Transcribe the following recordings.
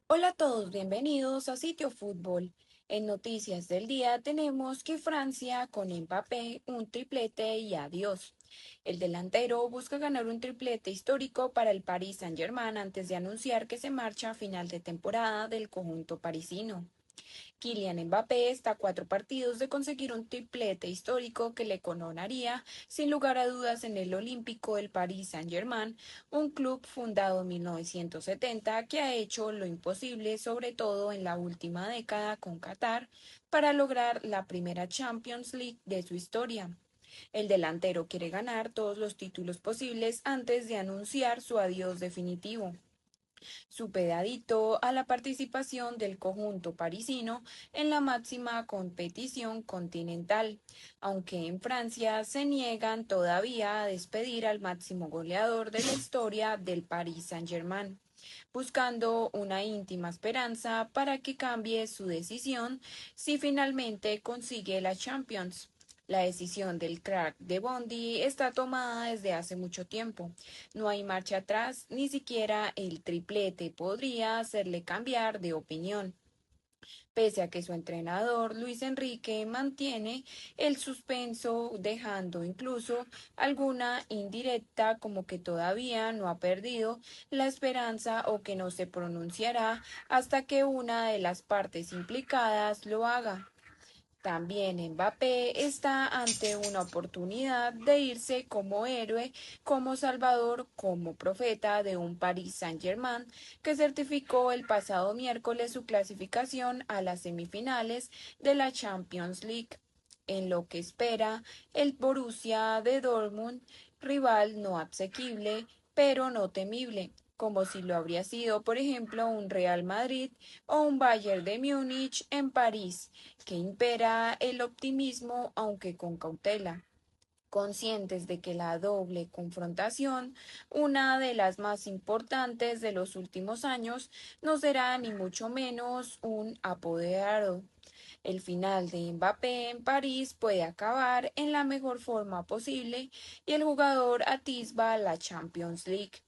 Hola a todos, bienvenidos a Sitio Fútbol. En noticias del día tenemos que Francia con Mbappé un triplete y adiós. El delantero busca ganar un triplete histórico para el Paris Saint-Germain antes de anunciar que se marcha a final de temporada del conjunto parisino. Kylian Mbappé está a 4 partidos de conseguir un triplete histórico que le coronaría, sin lugar a dudas, en el Olímpico del Paris Saint-Germain, un club fundado en 1970 que ha hecho lo imposible, sobre todo en la última década con Qatar, para lograr la primera Champions League de su historia. El delantero quiere ganar todos los títulos posibles antes de anunciar su adiós definitivo supedadito a la participación del conjunto parisino en la máxima competición continental, aunque en Francia se niegan todavía a despedir al máximo goleador de la historia del Paris Saint-Germain, buscando una íntima esperanza para que cambie su decisión si finalmente consigue la Champions. La decisión del crack de Bondi está tomada desde hace mucho tiempo. No hay marcha atrás, ni siquiera el triplete podría hacerle cambiar de opinión, pese a que su entrenador Luis Enrique mantiene el suspenso, dejando incluso alguna indirecta como que todavía no ha perdido la esperanza o que no se pronunciará hasta que una de las partes implicadas lo haga. También Mbappé está ante una oportunidad de irse como héroe, como salvador, como profeta de un Paris Saint-Germain que certificó el pasado miércoles su clasificación a las semifinales de la Champions League, en lo que espera el Borussia de Dortmund, rival no asequible, pero no temible, como si lo habría sido, por ejemplo, un Real Madrid o un Bayern de Múnich en París, que impera el optimismo aunque con cautela, conscientes de que la doble confrontación, una de las más importantes de los últimos años, no será ni mucho menos un apoderado. El final de Mbappé en París puede acabar en la mejor forma posible y el jugador atisba la Champions League.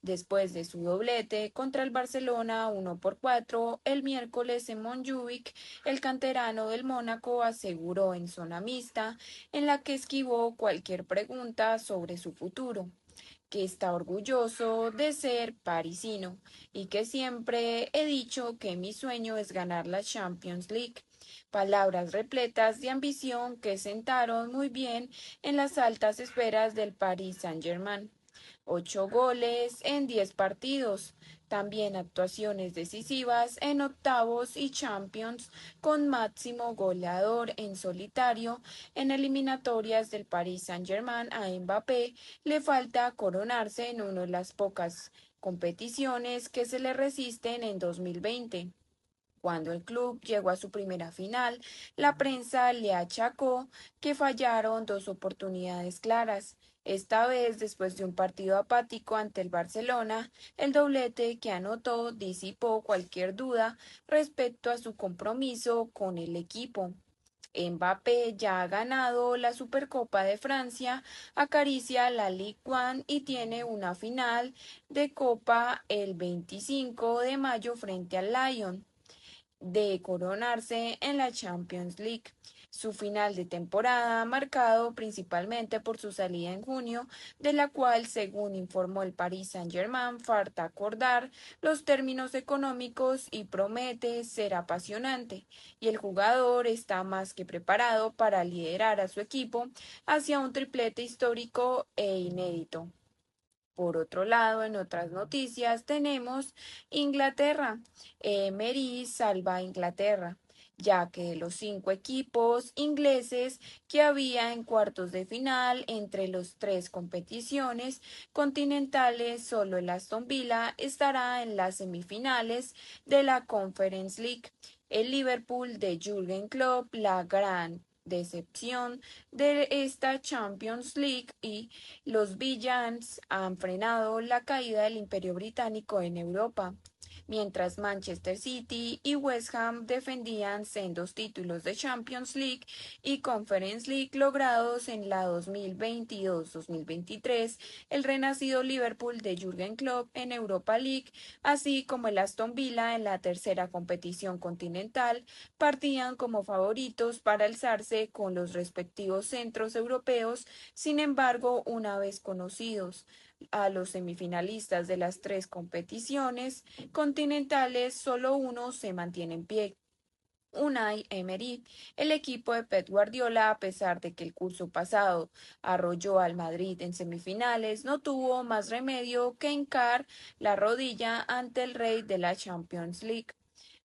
Después de su doblete contra el Barcelona 1-4 el miércoles en Montjuic, el canterano del Mónaco aseguró en zona mixta, en la que esquivó cualquier pregunta sobre su futuro, que está orgulloso de ser parisino y que siempre he dicho que mi sueño es ganar la Champions League. Palabras repletas de ambición que sentaron muy bien en las altas esferas del Paris Saint-Germain. 8 goles en 10 partidos. También actuaciones decisivas en octavos y Champions con máximo goleador en solitario en eliminatorias del Paris Saint-Germain a Mbappé le falta coronarse en una de las pocas competiciones que se le resisten en 2020. Cuando el club llegó a su primera final, la prensa le achacó que fallaron dos oportunidades claras. Esta vez, después de un partido apático ante el Barcelona, el doblete que anotó disipó cualquier duda respecto a su compromiso con el equipo. Mbappé ya ha ganado la Supercopa de Francia, acaricia la Ligue 1 y tiene una final de Copa el 25 de mayo frente al Lyon de coronarse en la Champions League. Su final de temporada, marcado principalmente por su salida en junio, de la cual, según informó el Paris Saint-Germain, falta acordar los términos económicos y promete ser apasionante, y el jugador está más que preparado para liderar a su equipo hacia un triplete histórico e inédito. Por otro lado, en otras noticias tenemos Inglaterra. Emery salva a Inglaterra, ya que de los 5 equipos ingleses que había en cuartos de final entre las tres competiciones continentales, solo el Aston Villa estará en las semifinales de la Conference League. El Liverpool de Jürgen Klopp, la gran decepción de esta Champions League, y los Villains han frenado la caída del Imperio Británico en Europa. mientras Manchester City y West Ham defendían sendos títulos de Champions League y Conference League logrados en la 2022-2023, el renacido Liverpool de Jürgen Klopp en Europa League, así como el Aston Villa en la tercera competición continental, partían como favoritos para alzarse con los respectivos centros europeos. Sin embargo, una vez conocidos a los semifinalistas de las tres competiciones continentales, solo uno se mantiene en pie. Unai Emery, el equipo de Pep Guardiola, a pesar de que el curso pasado arrolló al Madrid en semifinales, no tuvo más remedio que hincar la rodilla ante el rey de la Champions League.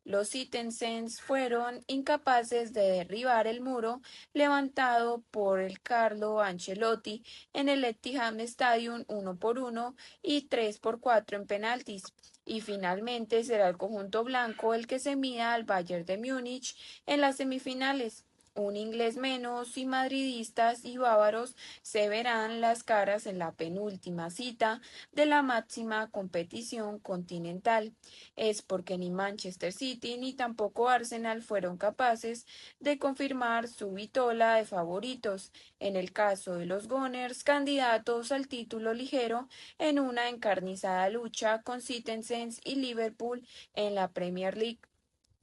Los Citizens fueron incapaces de derribar el muro levantado por el Carlo Ancelotti en el Etihad Stadium 1-1 y 3-4 en penaltis. Y finalmente será el conjunto blanco el que se mida al Bayern de Múnich en las semifinales. Un inglés menos y madridistas y bávaros se verán las caras en la penúltima cita de la máxima competición continental. Es porque ni Manchester City ni tampoco Arsenal fueron capaces de confirmar su vitola de favoritos, en el caso de los Gunners, candidatos al título ligero en una encarnizada lucha con Citizens y Liverpool en la Premier League.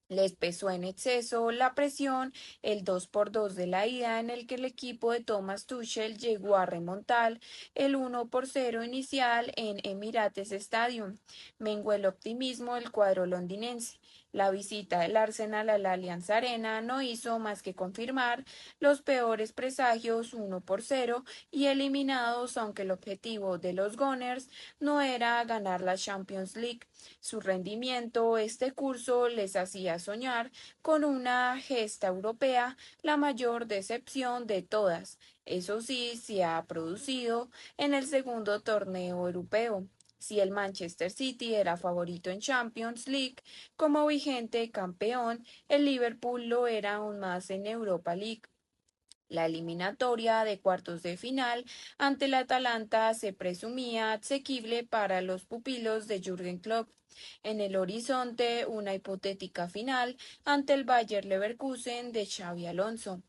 Les pesó en exceso la presión, el 2-2 de la ida en el que el equipo de Thomas Tuchel llegó a remontar el 1-0 inicial en Emirates Stadium. Menguó el optimismo del cuadro londinense. La visita del Arsenal a la Allianz Arena no hizo más que confirmar los peores presagios 1-0 y eliminados, aunque el objetivo de los Gunners no era ganar la Champions League. Su rendimiento este curso les hacía soñar con una gesta europea, la mayor decepción de todas. Eso sí, se ha producido en el segundo torneo europeo. Si el Manchester City era favorito en Champions League como vigente campeón, el Liverpool lo era aún más en Europa League. La eliminatoria de cuartos de final ante el Atalanta se presumía asequible para los pupilos de Jürgen Klopp. En el horizonte, una hipotética final ante el Bayer Leverkusen de Xabi Alonso.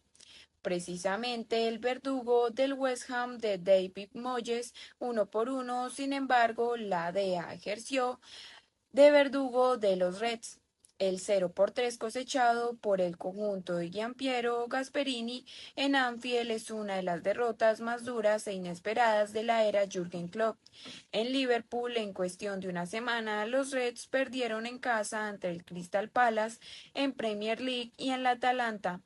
Precisamente el verdugo del West Ham de David Moyes, 1-1, sin embargo, la DEA ejerció de verdugo de los Reds. El 0-3 cosechado por el conjunto de Gianpiero Gasperini en Anfield es una de las derrotas más duras e inesperadas de la era Jürgen Klopp. En Liverpool, en cuestión de una semana, los Reds perdieron en casa ante el Crystal Palace en Premier League y en la Atalanta.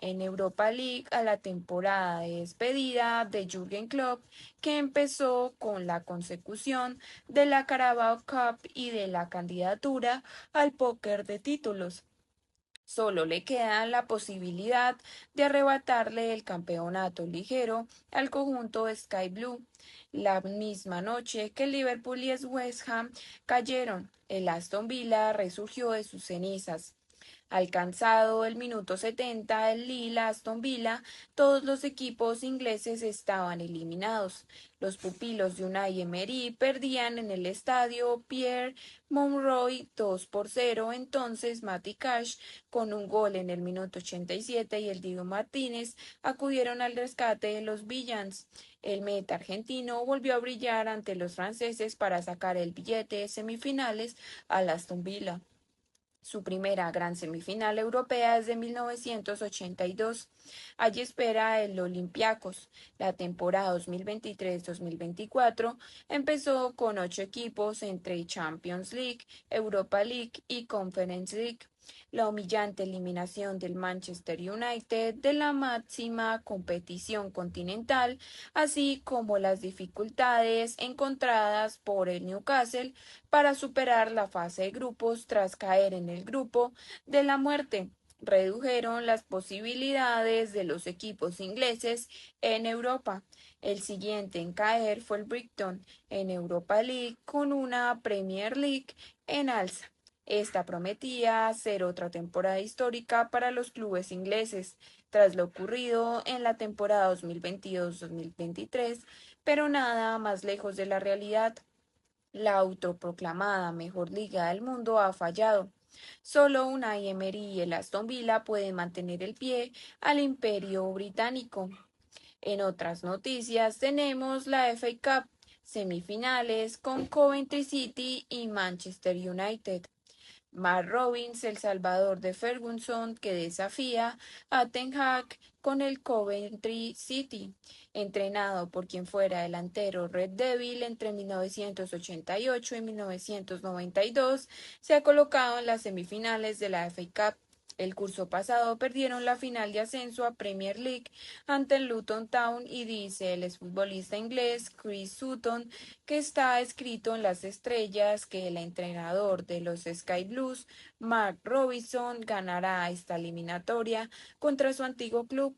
En Europa League, a la temporada de despedida de Jürgen Klopp, que empezó con la consecución de la Carabao Cup y de la candidatura al póker de títulos. Solo le queda la posibilidad de arrebatarle el campeonato ligero al conjunto Sky Blue. La misma noche que Liverpool y West Ham cayeron, el Aston Villa resurgió de sus cenizas. Alcanzado el minuto 70, el Lille, Aston Villa, todos los equipos ingleses estaban eliminados. Los pupilos de Unai Emery perdían en el estadio Pierre Monroy 2-0. Entonces Matty Cash, con un gol en el minuto 87, y el Diego Martínez acudieron al rescate de los Villans. El meta argentino volvió a brillar ante los franceses para sacar el billete de semifinales al Aston Villa. Su primera gran semifinal europea es de 1982. Allí espera el Olympiacos. La temporada 2023-2024 empezó con 8 equipos entre Champions League, Europa League y Conference League. La humillante eliminación del Manchester United de la máxima competición continental, así como las dificultades encontradas por el Newcastle para superar la fase de grupos tras caer en el grupo de la muerte, redujeron las posibilidades de los equipos ingleses en Europa. El siguiente en caer fue el Brighton en Europa League con una Premier League en alza. Esta prometía ser otra temporada histórica para los clubes ingleses, tras lo ocurrido en la temporada 2022-2023, pero nada más lejos de la realidad. La autoproclamada mejor liga del mundo ha fallado. Solo Unai Emery y el Aston Villa pueden mantener el pie al imperio británico. En otras noticias tenemos la FA Cup, semifinales con Coventry City y Manchester United. Mark Robbins, el salvador de Ferguson, que desafía a Ten Hag con el Coventry City, entrenado por quien fuera delantero Red Devil entre 1988 y 1992, se ha colocado en las semifinales de la FA Cup. El curso pasado perdieron la final de ascenso a Premier League ante el Luton Town y dice el exfutbolista inglés Chris Sutton que está escrito en las estrellas que el entrenador de los Sky Blues, Mark Robinson, ganará esta eliminatoria contra su antiguo club.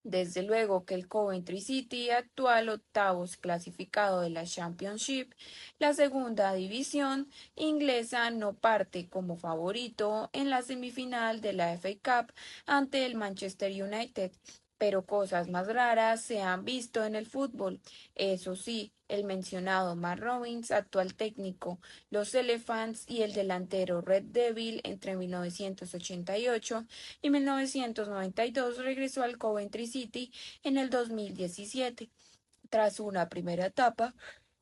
Desde luego que el Coventry City, actual octavos clasificado de la Championship, la segunda división inglesa, no parte como favorito en la semifinal de la FA Cup ante el Manchester United. Pero cosas más raras se han visto en el fútbol. Eso sí, el mencionado Matt Robbins, actual técnico, los Elephants y el delantero Red Devil entre 1988 y 1992 regresó al Coventry City en el 2017, tras una primera etapa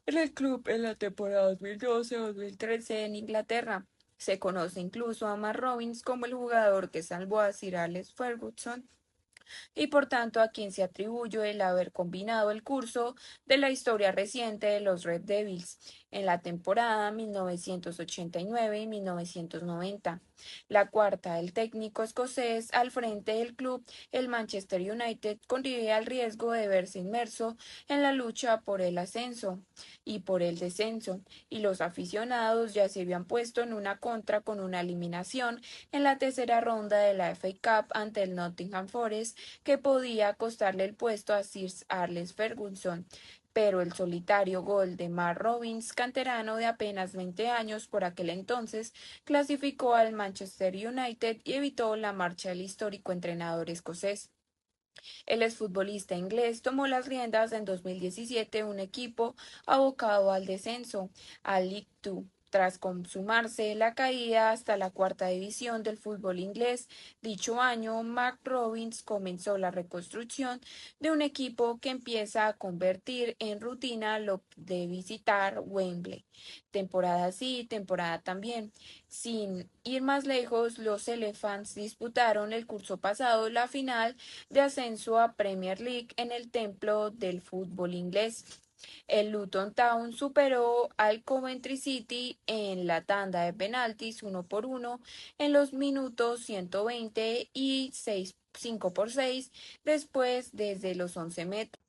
en el club en la temporada 2012-2013 en Inglaterra. Se conoce incluso a Matt Robbins como el jugador que salvó a Sir Alex Ferguson y por tanto a quien se atribuye el haber combinado el curso de la historia reciente de los Red Devils en la temporada 1989 y 1990. La cuarta del técnico escocés al frente del club, el Manchester United, corría el riesgo de verse inmerso en la lucha por el ascenso y por el descenso, y los aficionados ya se habían puesto en una contra con una eliminación en la tercera ronda de la FA Cup ante el Nottingham Forest que podía costarle el puesto a Sir Alex Ferguson. Pero el solitario gol de Mark Robbins, canterano de apenas 20 años por aquel entonces, clasificó al Manchester United y evitó la marcha del histórico entrenador escocés. El exfutbolista inglés tomó las riendas en 2017 un equipo abocado al descenso, al League Two. Tras consumarse la caída hasta la cuarta división del fútbol inglés, dicho año, Mark Robbins comenzó la reconstrucción de un equipo que empieza a convertir en rutina lo de visitar Wembley. Temporada sí, temporada también. Sin ir más lejos, los Elephants disputaron el curso pasado la final de ascenso a Premier League en el templo del fútbol inglés. El Luton Town superó al Coventry City en la tanda de penaltis 1-1 en los minutos 120 y 5 por 6 después desde los 11 metros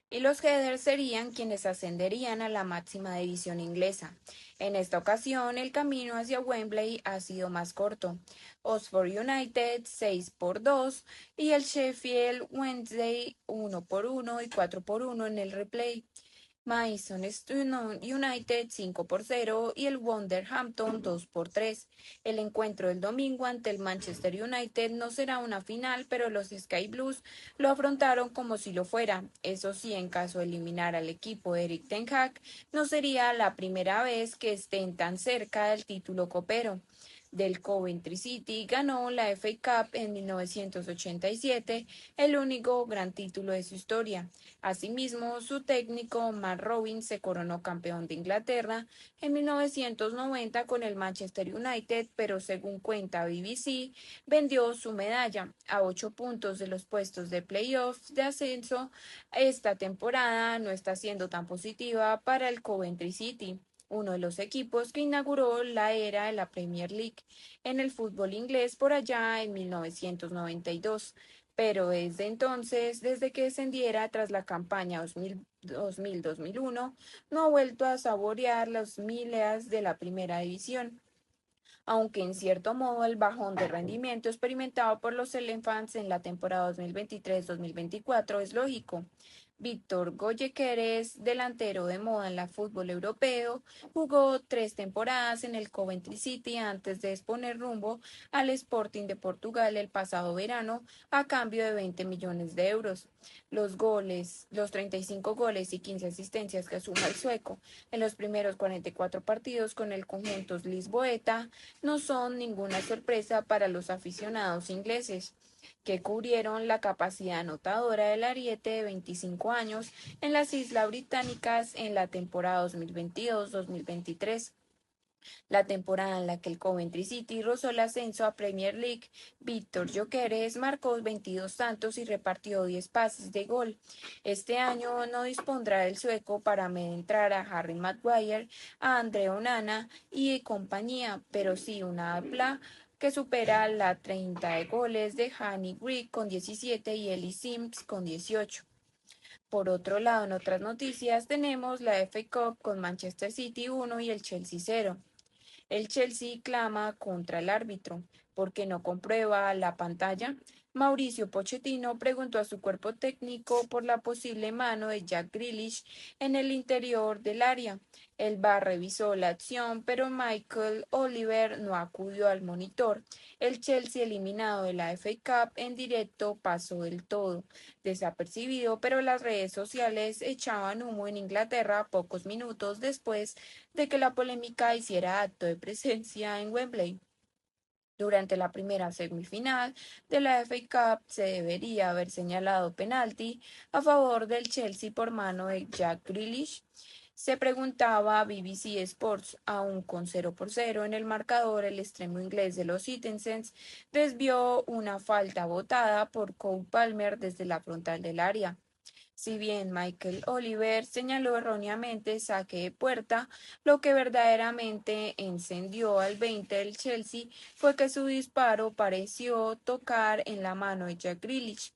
y los Headers serían quienes ascenderían a la máxima división inglesa. En esta ocasión, el camino hacia Wembley ha sido más corto. Oxford United 6-2 y el Sheffield Wednesday 1-1 y 4-1 en el replay. Mason United 5-0 y el Wolverhampton 2-3. El encuentro del domingo ante el Manchester United no será una final, pero los Sky Blues lo afrontaron como si lo fuera. Eso sí, en caso de eliminar al equipo de Erik ten Hag, no sería la primera vez que estén tan cerca del título copero. Del Coventry City ganó la FA Cup en 1987, el único gran título de su historia. Asimismo, su técnico Mark Robin se coronó campeón de Inglaterra en 1990 con el Manchester United, pero según cuenta BBC, vendió su medalla a 8 puntos de los puestos de playoffs de ascenso. Esta temporada no está siendo tan positiva para el Coventry City, uno de los equipos que inauguró la era de la Premier League en el fútbol inglés por allá en 1992, pero desde entonces, desde que descendiera tras la campaña 2000-2001, no ha vuelto a saborear las miles de la primera división, aunque en cierto modo el bajón de rendimiento experimentado por los Elephants en la temporada 2023-2024 es lógico. Víctor Goyekeres, delantero de moda en el fútbol europeo, jugó 3 temporadas en el Coventry City antes de exponer rumbo al Sporting de Portugal el pasado verano a cambio de 20 millones de euros. Los 35 goles y 15 asistencias que suma el sueco en los primeros 44 partidos con el conjunto lisboeta no son ninguna sorpresa para los aficionados ingleses que cubrieron la capacidad anotadora del ariete de 25 años en las Islas Británicas en la temporada 2022-2023. La temporada en la que el Coventry City rozó el ascenso a Premier League, Víctor Gyökeres marcó 22 tantos y repartió 10 pases de gol. Este año no dispondrá el sueco para entrar a Harry Maguire, a Andre Onana y compañía, pero sí una dupla que supera la 30 de goles de Hanny Grigg con 17 y Ellis Sims con 18. Por otro lado, en otras noticias tenemos la FA Cup con Manchester City 1 y el Chelsea 0. El Chelsea clama contra el árbitro porque no comprueba la pantalla. Mauricio Pochettino preguntó a su cuerpo técnico por la posible mano de Jack Grealish en el interior del área. El VAR revisó la acción, pero Michael Oliver no acudió al monitor. El Chelsea, eliminado de la FA Cup en directo, pasó del todo desapercibido, pero las redes sociales echaban humo en Inglaterra pocos minutos después de que la polémica hiciera acto de presencia en Wembley. Durante la primera semifinal de la FA Cup se debería haber señalado penalti a favor del Chelsea por mano de Jack Grealish. Se preguntaba BBC Sports, aún con 0-0 en el marcador, el extremo inglés de los Citizens desvió una falta botada por Cole Palmer desde la frontal del área. Si bien Michael Oliver señaló erróneamente saque de puerta, lo que verdaderamente encendió al 20 del Chelsea fue que su disparo pareció tocar en la mano de Jack Grealish.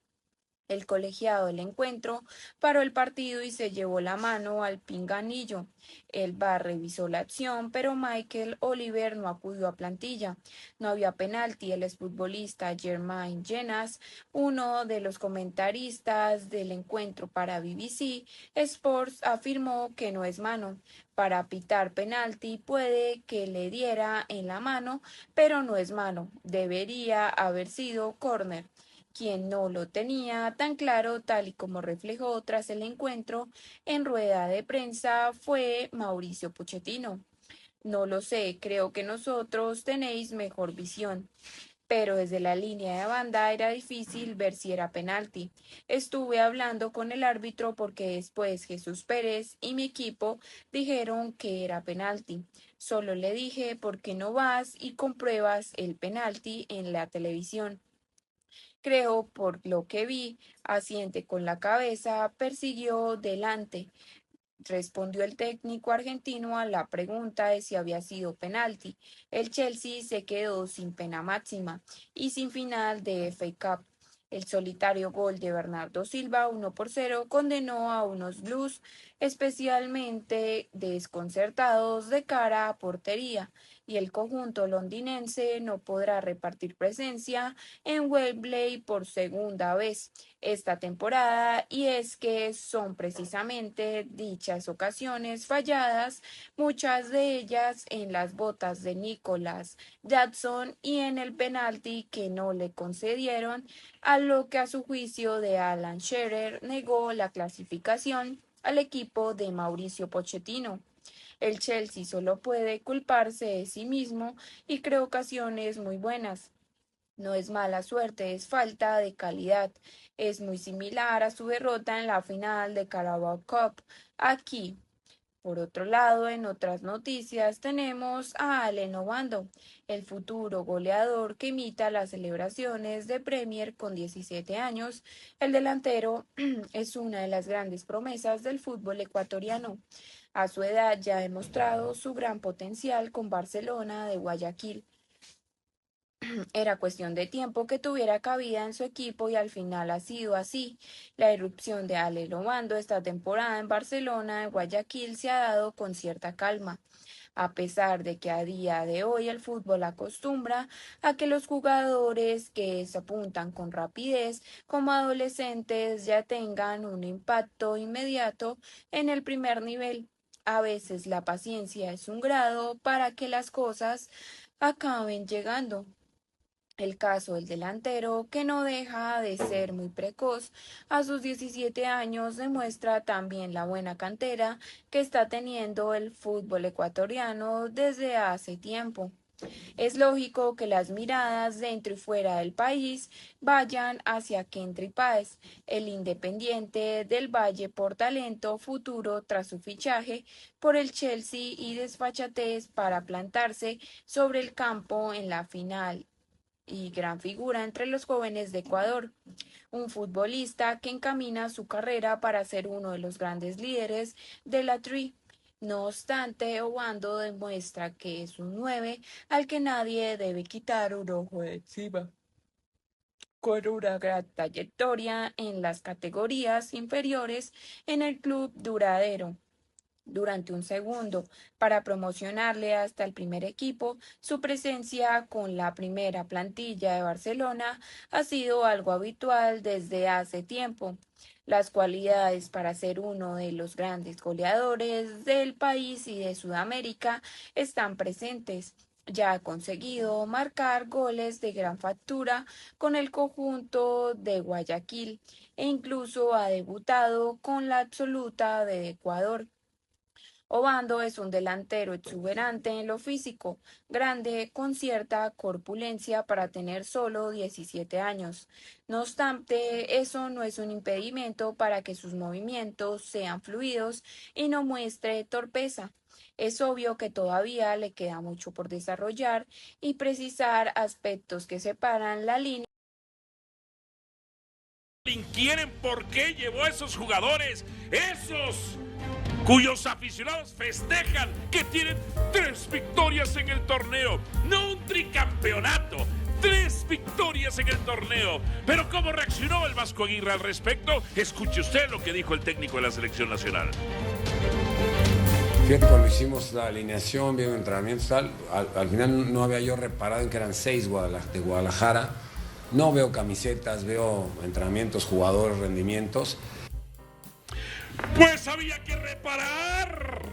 El colegiado del encuentro paró el partido y se llevó la mano al pinganillo. El VAR revisó la acción, pero Michael Oliver no acudió a plantilla. No había penalti. El exfutbolista Jermaine Jenas, uno de los comentaristas del encuentro para BBC Sports, afirmó que no es mano. Para pitar penalti puede que le diera en la mano, pero no es mano. Debería haber sido córner. Quien no lo tenía tan claro, tal y como reflejó tras el encuentro en rueda de prensa, fue Mauricio Pochettino. No lo sé, creo que nosotros tenéis mejor visión, pero desde la línea de banda era difícil ver si era penalti. Estuve hablando con el árbitro porque después Jesús Pérez y mi equipo dijeron que era penalti. Solo le dije, ¿por qué no vas y compruebas el penalti en la televisión? Creo, por lo que vi, asiente con la cabeza, persiguió delante, respondió el técnico argentino a la pregunta de si había sido penalti. El Chelsea se quedó sin pena máxima y sin final de FA Cup. El solitario gol de Bernardo Silva, 1-0, condenó a unos Blues especialmente desconcertados de cara a portería, y el conjunto londinense no podrá repartir presencia en Wembley por segunda vez esta temporada, y es que son precisamente dichas ocasiones falladas, muchas de ellas en las botas de Nicolas Jackson y en el penalti que no le concedieron, a lo que a su juicio de Alan Shearer negó la clasificación al equipo de Mauricio Pochettino. El Chelsea solo puede culparse de sí mismo y creó ocasiones muy buenas. No es mala suerte, es falta de calidad. Es muy similar a su derrota en la final de Carabao Cup. Aquí, por otro lado, en otras noticias tenemos a Allen Obando, el futuro goleador que imita las celebraciones de Premier con 17 años. El delantero es una de las grandes promesas del fútbol ecuatoriano. A su edad ya ha demostrado su gran potencial con Barcelona de Guayaquil. Era cuestión de tiempo que tuviera cabida en su equipo y al final ha sido así. La irrupción de Ale Lobando esta temporada en Barcelona de Guayaquil se ha dado con cierta calma. a pesar de que a día de hoy el fútbol acostumbra a que los jugadores que se apuntan con rapidez como adolescentes ya tengan un impacto inmediato en el primer nivel. A veces la paciencia es un grado para que las cosas acaben llegando. El caso del delantero, que no deja de ser muy precoz, a sus 17 años demuestra también la buena cantera que está teniendo el fútbol ecuatoriano desde hace tiempo. Es lógico que las miradas dentro y fuera del país vayan hacia Kendry Páez, el Independiente del Valle por talento futuro tras su fichaje por el Chelsea y desfachatez para plantarse sobre el campo en la final y gran figura entre los jóvenes de Ecuador, un futbolista que encamina su carrera para ser uno de los grandes líderes de la TRI. No obstante, Obando demuestra que es un 9 al que nadie debe quitar un ojo de encima. Con una gran trayectoria en las categorías inferiores en el club duradero durante un segundo para promocionarle hasta el primer equipo. Su presencia con la primera plantilla de Barcelona ha sido algo habitual desde hace tiempo. Las cualidades para ser uno de los grandes goleadores del país y de Sudamérica están presentes. Ya ha conseguido marcar goles de gran factura con el conjunto de Guayaquil e incluso ha debutado con la absoluta de Ecuador. Obando es un delantero exuberante en lo físico, grande, con cierta corpulencia para tener solo 17 años. No obstante, eso no es un impedimento para que sus movimientos sean fluidos y no muestre torpeza. Es obvio que todavía le queda mucho por desarrollar y precisar aspectos que separan la línea. ¿Quieren por qué llevó a esos jugadores? Esos cuyos aficionados festejan que tienen 3 victorias en el torneo, no un tricampeonato, 3 victorias en el torneo. Pero ¿cómo reaccionó el Vasco Aguirre al respecto? Escuche usted lo que dijo el técnico de la selección nacional. Fíjate, cuando hicimos la alineación, bien entrenamientos, tal, al final no había yo reparado en que eran 6 de Guadalajara. No veo camisetas, veo entrenamientos, jugadores, rendimientos. Pues había que reparar.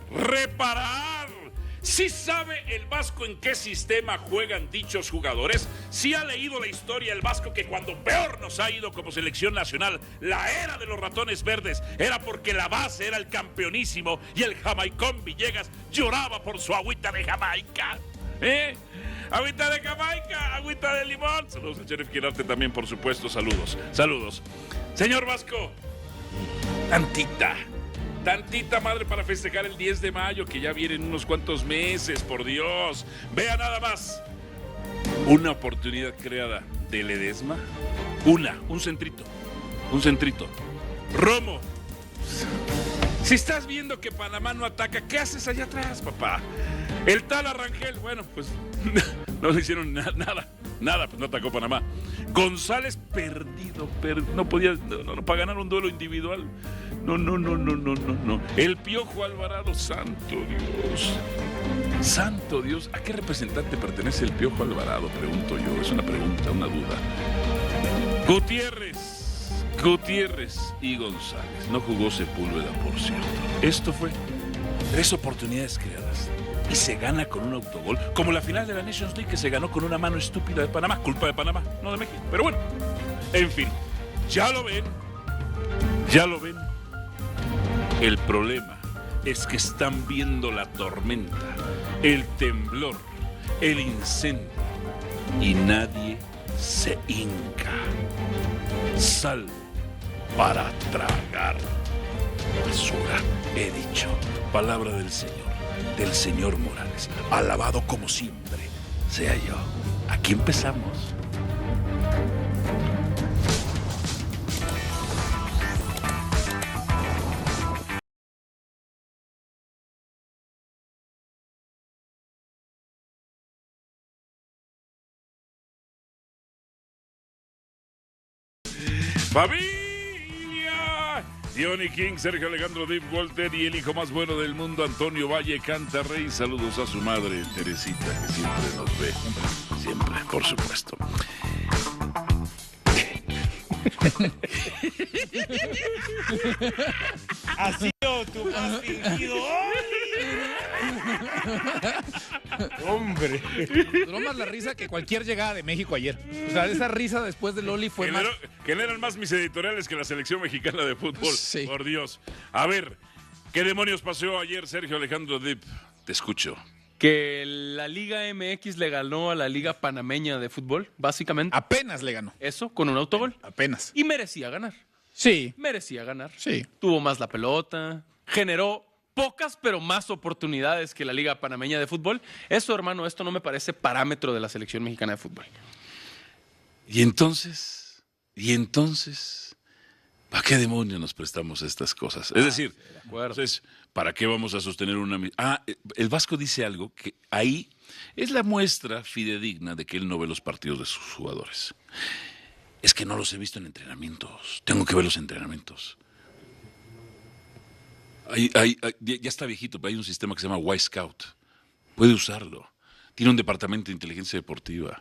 ¿Sí sabe el Vasco en qué sistema juegan dichos jugadores? ¿Sí ha leído la historia el Vasco que cuando peor nos ha ido como selección nacional, la era de los ratones verdes, era porque la base era el campeonísimo y el jamaicón Villegas lloraba por su agüita de Jamaica? Agüita de Jamaica, agüita de limón. Saludos al Sheriff Quirarte también, por supuesto. Saludos. Señor Vasco, tantita madre para festejar el 10 de mayo, que ya vienen unos cuantos meses, por Dios. Vea nada más. Una oportunidad creada de Ledesma. Un centrito. Romo. Si estás viendo que Panamá no ataca, ¿qué haces allá atrás, papá? El tal Arrangel, bueno, pues no le hicieron nada, pues no atacó Panamá. González perdido, no podía, no, para ganar un duelo individual. No. El Piojo Alvarado, santo Dios. ¿A qué representante pertenece el Piojo Alvarado? Pregunto yo, es una pregunta, una duda. Gutiérrez y González. No jugó Sepúlveda, por cierto. Esto fue 3 oportunidades creadas y se gana con un autogol, como la final de la Nations League, que se ganó con una mano estúpida de Panamá, culpa de Panamá, no de México. Pero bueno, en fin, ya lo ven. El problema es que están viendo la tormenta, el temblor, el incendio y nadie se hinca, salvo para tragar basura. He dicho, palabra del Señor Morales, alabado como siempre sea yo. Aquí empezamos. Familia, Johnny King, Sergio Alejandro Dip Walter y el hijo más bueno del mundo, Antonio Valle Cantarrey. Saludos a su madre, Teresita, que siempre nos ve. Siempre, por supuesto. Ha sido tu más fingido. Hombre. Duró más la risa que cualquier llegada de México ayer. O sea, esa risa después del Oli fue más... Generan más mis editoriales que la selección mexicana de fútbol. Sí. Por Dios. A ver, ¿qué demonios pasó ayer, Sergio Alejandro Dip? Te escucho. Que la Liga MX le ganó a la Liga Panameña de fútbol, básicamente. Apenas le ganó. Eso, con un autogol. Apenas. Y merecía ganar. Sí. Merecía ganar. Sí. Tuvo más la pelota, generó pocas pero más oportunidades que la Liga Panameña de fútbol. Eso, hermano, esto no me parece parámetro de la selección mexicana de fútbol. Y entonces, ¿para qué demonios nos prestamos a estas cosas? Es decir, entonces, ¿para qué vamos a sostener una... el Vasco dice algo que ahí es la muestra fidedigna de que él no ve los partidos de sus jugadores. Es que no los he visto en entrenamientos. Tengo que ver los entrenamientos. Ya está viejito, pero hay un sistema que se llama Y Scout. Puede usarlo. Tiene un departamento de inteligencia deportiva.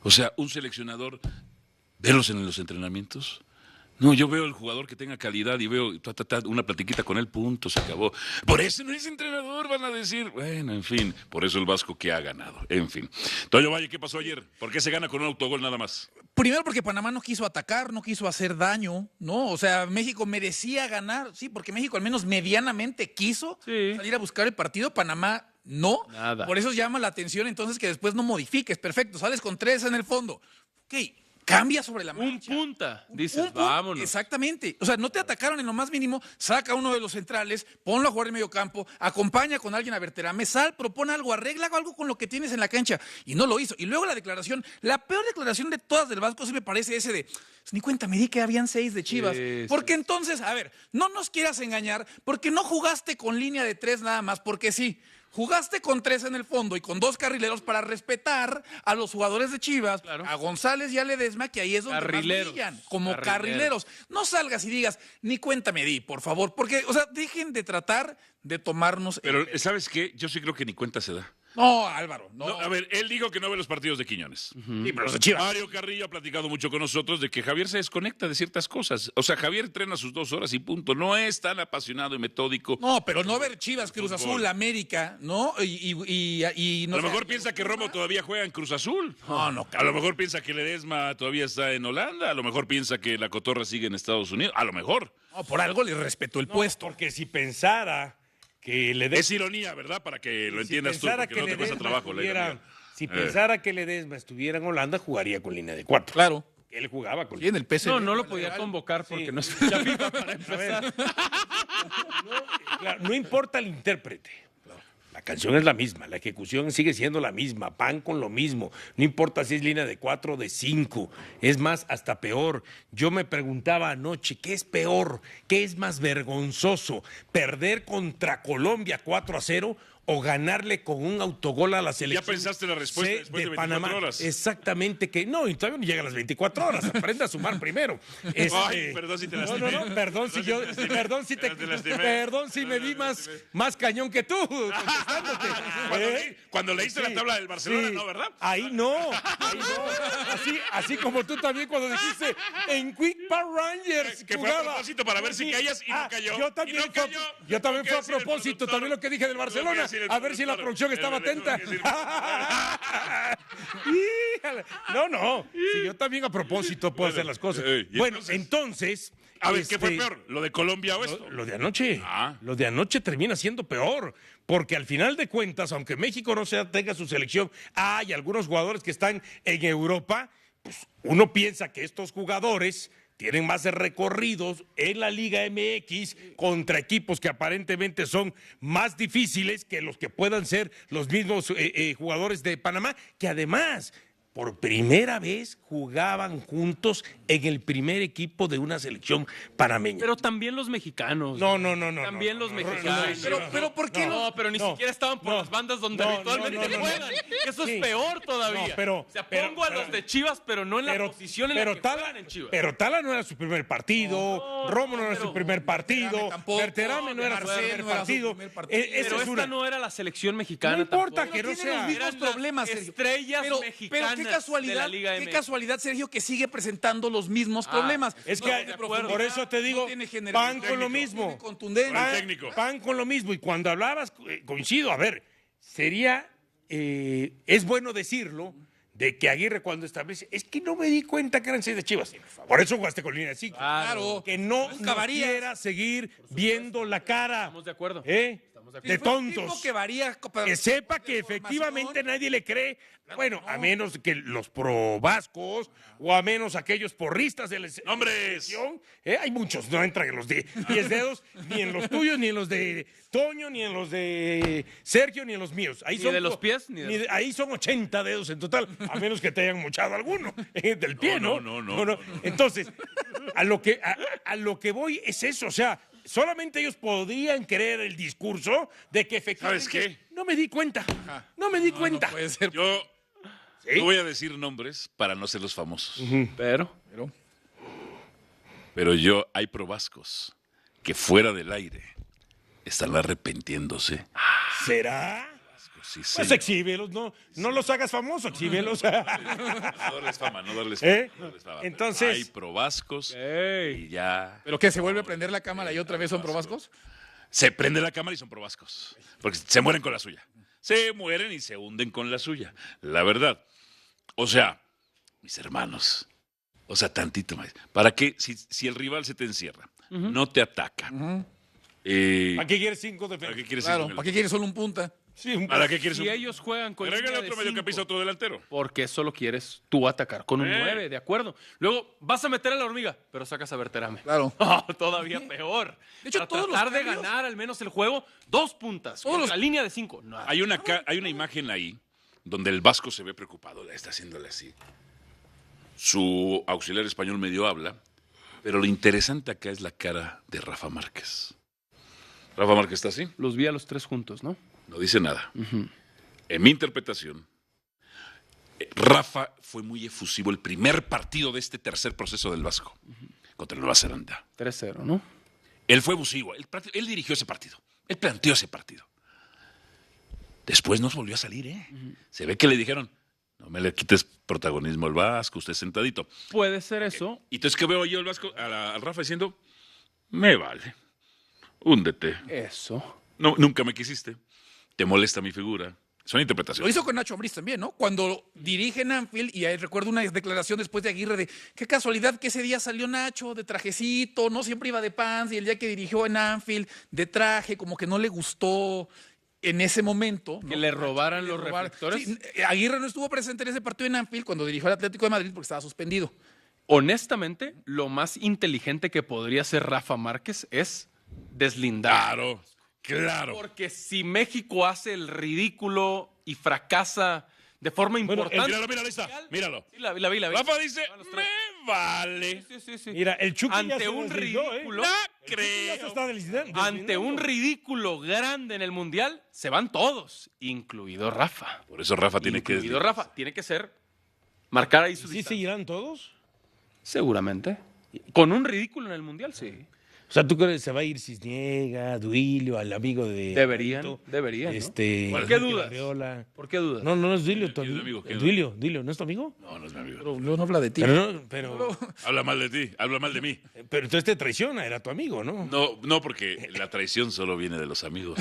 O sea, un seleccionador, verlos en los entrenamientos. No, yo veo al jugador que tenga calidad y veo una platiquita con él, punto, se acabó. Por eso no es entrenador, van a decir. Bueno, en fin, por eso el Vasco que ha ganado. En fin. Toño Valle, ¿qué pasó ayer? ¿Por qué se gana con un autogol nada más? Primero porque Panamá no quiso atacar, no quiso hacer daño, ¿no? O sea, México merecía ganar, sí, porque México al menos medianamente quiso salir a buscar el partido. Panamá no. Nada. Por eso llama la atención entonces que después no modifiques. Perfecto, sales con 3 en el fondo. Ok. Cambia sobre la marcha. Un punta. Dices, punto, vámonos. Exactamente. O sea, no te atacaron en lo más mínimo, saca uno de los centrales, ponlo a jugar en medio campo, acompaña con alguien a Berterame, propone algo, arregla algo con lo que tienes en la cancha. Y no lo hizo. Y luego la declaración, la peor declaración de todas del Vasco sí me parece ese de, ni cuenta me di que habían 6 de Chivas. Porque entonces, a ver, no nos quieras engañar, porque no jugaste con línea de 3 nada más, porque sí. Jugaste con 3 en el fondo y con 2 carrileros para respetar a los jugadores de Chivas, claro, a González y a Ledesma, que ahí es donde más brillan, como carrileros. No salgas y digas, ni cuenta me di, por favor, porque, o sea, dejen de tratar de tomarnos... Pero, ¿sabes qué? Yo sí creo que ni cuenta se da. No, Álvaro, no. A ver, él dijo que no ve los partidos de Quiñones. Sí, pero los de Chivas. Mario Carrillo ha platicado mucho con nosotros de que Javier se desconecta de ciertas cosas. O sea, Javier entrena sus 2 horas y punto. No es tan apasionado y metódico. No, pero no ver Chivas, Cruz Azul, América, ¿no? Y no a lo mejor piensa que Romo todavía juega en Cruz Azul. No, a lo mejor piensa que Ledesma todavía está en Holanda. A lo mejor piensa que la Cotorra sigue en Estados Unidos. A lo mejor. No, por algo le respetó el puesto. Porque si pensara que Ledesma... Es ironía, ¿verdad? Para que lo entiendas tú, porque no te cuesta trabajo. Si pensara que Ledesma estuviera en Holanda, jugaría con línea de 4. Claro. Él jugaba con línea. En el PSV. No lo podía convocar porque no es fecha FIFA para empezar. No importa el intérprete. La canción es la misma, la ejecución sigue siendo la misma, van con lo mismo, no importa si es línea de 4 o de 5, es más, hasta peor. Yo me preguntaba anoche, ¿qué es peor? ¿Qué es más vergonzoso? ¿Perder contra Colombia 4-0 o ganarle con un autogol a la selección? Ya pensaste la respuesta después de 24 horas. Exactamente, que no, y todavía no llega a las 24 horas, aprende a sumar primero. Ay, perdón si te lastimé. No, perdón si me vi más cañón que tú, contestándote. Cuando leíste la tabla del Barcelona, ¿no, verdad? Ahí no. Así como tú también cuando dijiste en Quick Park Rangers que fue a propósito para ver si caías y no cayó. Yo también fue a propósito, también lo que dije del Barcelona. A ver si la producción estaba atenta. No. Si yo también a propósito puedo hacer las cosas. Bueno, entonces... A ver, ¿qué fue peor? ¿Lo de Colombia o esto? Lo de anoche. Lo de anoche termina siendo peor. Porque al final de cuentas, aunque México no tenga su selección, hay algunos jugadores que están en Europa, pues uno piensa que estos jugadores tienen más recorridos en la Liga MX contra equipos que aparentemente son más difíciles que los que puedan ser los mismos jugadores de Panamá, que además por primera vez jugaban juntos en el primer equipo de una selección panameña. Pero también los mexicanos. No. También los mexicanos. Pero ¿por qué No, pero ni siquiera estaban por las bandas donde habitualmente juegan. Eso es peor todavía. No, pero- o sea, pongo a los de Chivas, pero no en la posición en la que juegan en Chivas. Pero Tala no era su primer partido, Romo no era su primer partido, Berterame tampoco, Berterame no era su Marcel primer no era su partido. primer partido. Esa Pero es esta una... no era la selección mexicana. No importa tampoco. que no Tiene sea. los mismos Eran las problemas, Sergio. estrellas mexicanas Pero qué de casualidad, la Liga qué MX. casualidad, Sergio, que sigue presentando los mismos problemas. Es No que tiene profundidad, por eso te digo, no tiene pan generalidad, con lo no mismo. tiene contundencia. el técnico. Pan con lo mismo. Y cuando hablabas, coincido, a ver, sería, es bueno decirlo, de que Aguirre cuando establece, es que no me di cuenta que eran 6 de Chivas. Por eso jugaste con línea de 5. Claro. Que no Nunca varías. quiera seguir viendo la cara. Estamos de acuerdo. De Fue un tontos. tipo que varía. Que sepa que de efectivamente formación. nadie le cree. Bueno, a menos que los pro vascos o a menos aquellos porristas de la ¡Nombres! selección. Hay muchos, no entran en los 10 dedos, ni en los tuyos, ni en los de Toño, ni en los de Sergio, ni en los míos. Ahí Ni son de los pies, ni de los- ahí son 80 dedos en total, a menos que te hayan mochado alguno del pie, ¿no? No. Entonces, a lo que voy es eso, o sea, solamente ellos podrían creer el discurso de que efectivamente... ¿Sabes qué? No me di cuenta, no me di cuenta. No puede ser. Yo ¿Sí? no voy a decir nombres para no ser los famosos. Pero Pero hay probascos que fuera del aire están arrepintiéndose. ¿Será? Sí, Pues señor. exhíbelos, no los hagas famosos, exhíbelos. No darles fama, no darles ¿Eh? fama. Entonces- Hay probascos Ey. y ya ¿Pero qué? ¿Se vuelve a prender la cámara y otra vez son probascos? se prende la cámara y son probascos. Porque se mueren con la suya. Se mueren y se hunden con la suya. La verdad. O sea, mis hermanos. O sea, tantito más. ¿Para qué? Si el rival se te encierra, no te ataca. ¿Para ¿Para qué quieres 5 qué defensas? quieres Claro, ir con ¿para el- qué quieres solo un punta? Sí, ¿Para qué quieres si ellos juegan con Agrégale línea de otro mediocampista, cinco, otro delantero. porque solo quieres tú atacar con un 9, de acuerdo. Luego vas a meter a la hormiga, pero sacas a Berterame. Claro. Todavía peor. De hecho, Para todos los tratar de cambios- ganar al menos el juego, 2 puntas. Todos La línea de 5. No. Hay una imagen ahí donde el vasco se ve preocupado, la está haciéndole así. Su auxiliar español medio habla, pero lo interesante acá es la cara de Rafa Márquez. Rafa Márquez está así, Los vi a los 3 juntos, ¿no? no dice nada. En mi interpretación, Rafa fue muy efusivo el primer partido de este tercer proceso del Vasco contra Nueva Zelanda. 3-0, ¿no? Él fue efusivo, él dirigió ese partido, él planteó ese partido. Después nos volvió a salir, ¿eh? Se ve que le dijeron, no me le quites protagonismo al Vasco, usted sentadito. Puede ser eso. Y entonces, ¿qué veo yo al Vasco, al Rafa diciendo? Me vale, húndete. Eso. No, nunca me quisiste, te molesta mi figura. Son Lo interpretaciones. hizo con Nacho Ambriz también, ¿no? Cuando dirige en Anfield, y ahí recuerdo una declaración después de Aguirre de qué casualidad que ese día salió Nacho de trajecito, no siempre iba de pants, y el día que dirigió en Anfield de traje, como que no le gustó en ese momento. Que ¿no? le robaran Le los robaron. reflectores. Sí, Aguirre no estuvo presente en ese partido en Anfield cuando dirigió al Atlético de Madrid porque estaba suspendido. Honestamente, lo más inteligente que podría hacer Rafa Márquez es deslindar. Claro. Porque si México hace el ridículo y fracasa de forma importante. Míralo, ahí está, míralo. Sí, la vi. Rafa dice, Van los tres. me vale. Sí. Mira, el Chucky ya Ante se un deslindó, ridículo. No Ya se creo. está deslindando. Ante un ridículo grande en el Mundial, se van todos, incluido Rafa. Por eso Rafa tiene que... Incluido Rafa. Tiene que ser marcar ahí su ¿Sí distancia. seguirán todos? Seguramente. Con un ridículo en el Mundial, sí. O sea, ¿tú crees que se va a ir Cisniega, Duilio, al amigo de... Deberían, ¿no? ¿Por ¿Por qué dudas? ¿Por qué dudas? No es Duilio, tu ¿Quién es mi amigo. amigo? Duilio, ¿no es tu amigo? No es mi amigo. Pero luego no habla de ti. Pero Habla mal de ti, habla mal de mí. entonces te traiciona, era tu amigo, ¿no? No, porque la traición solo viene de los amigos.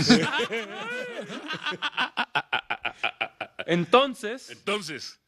Entonces, Entonces,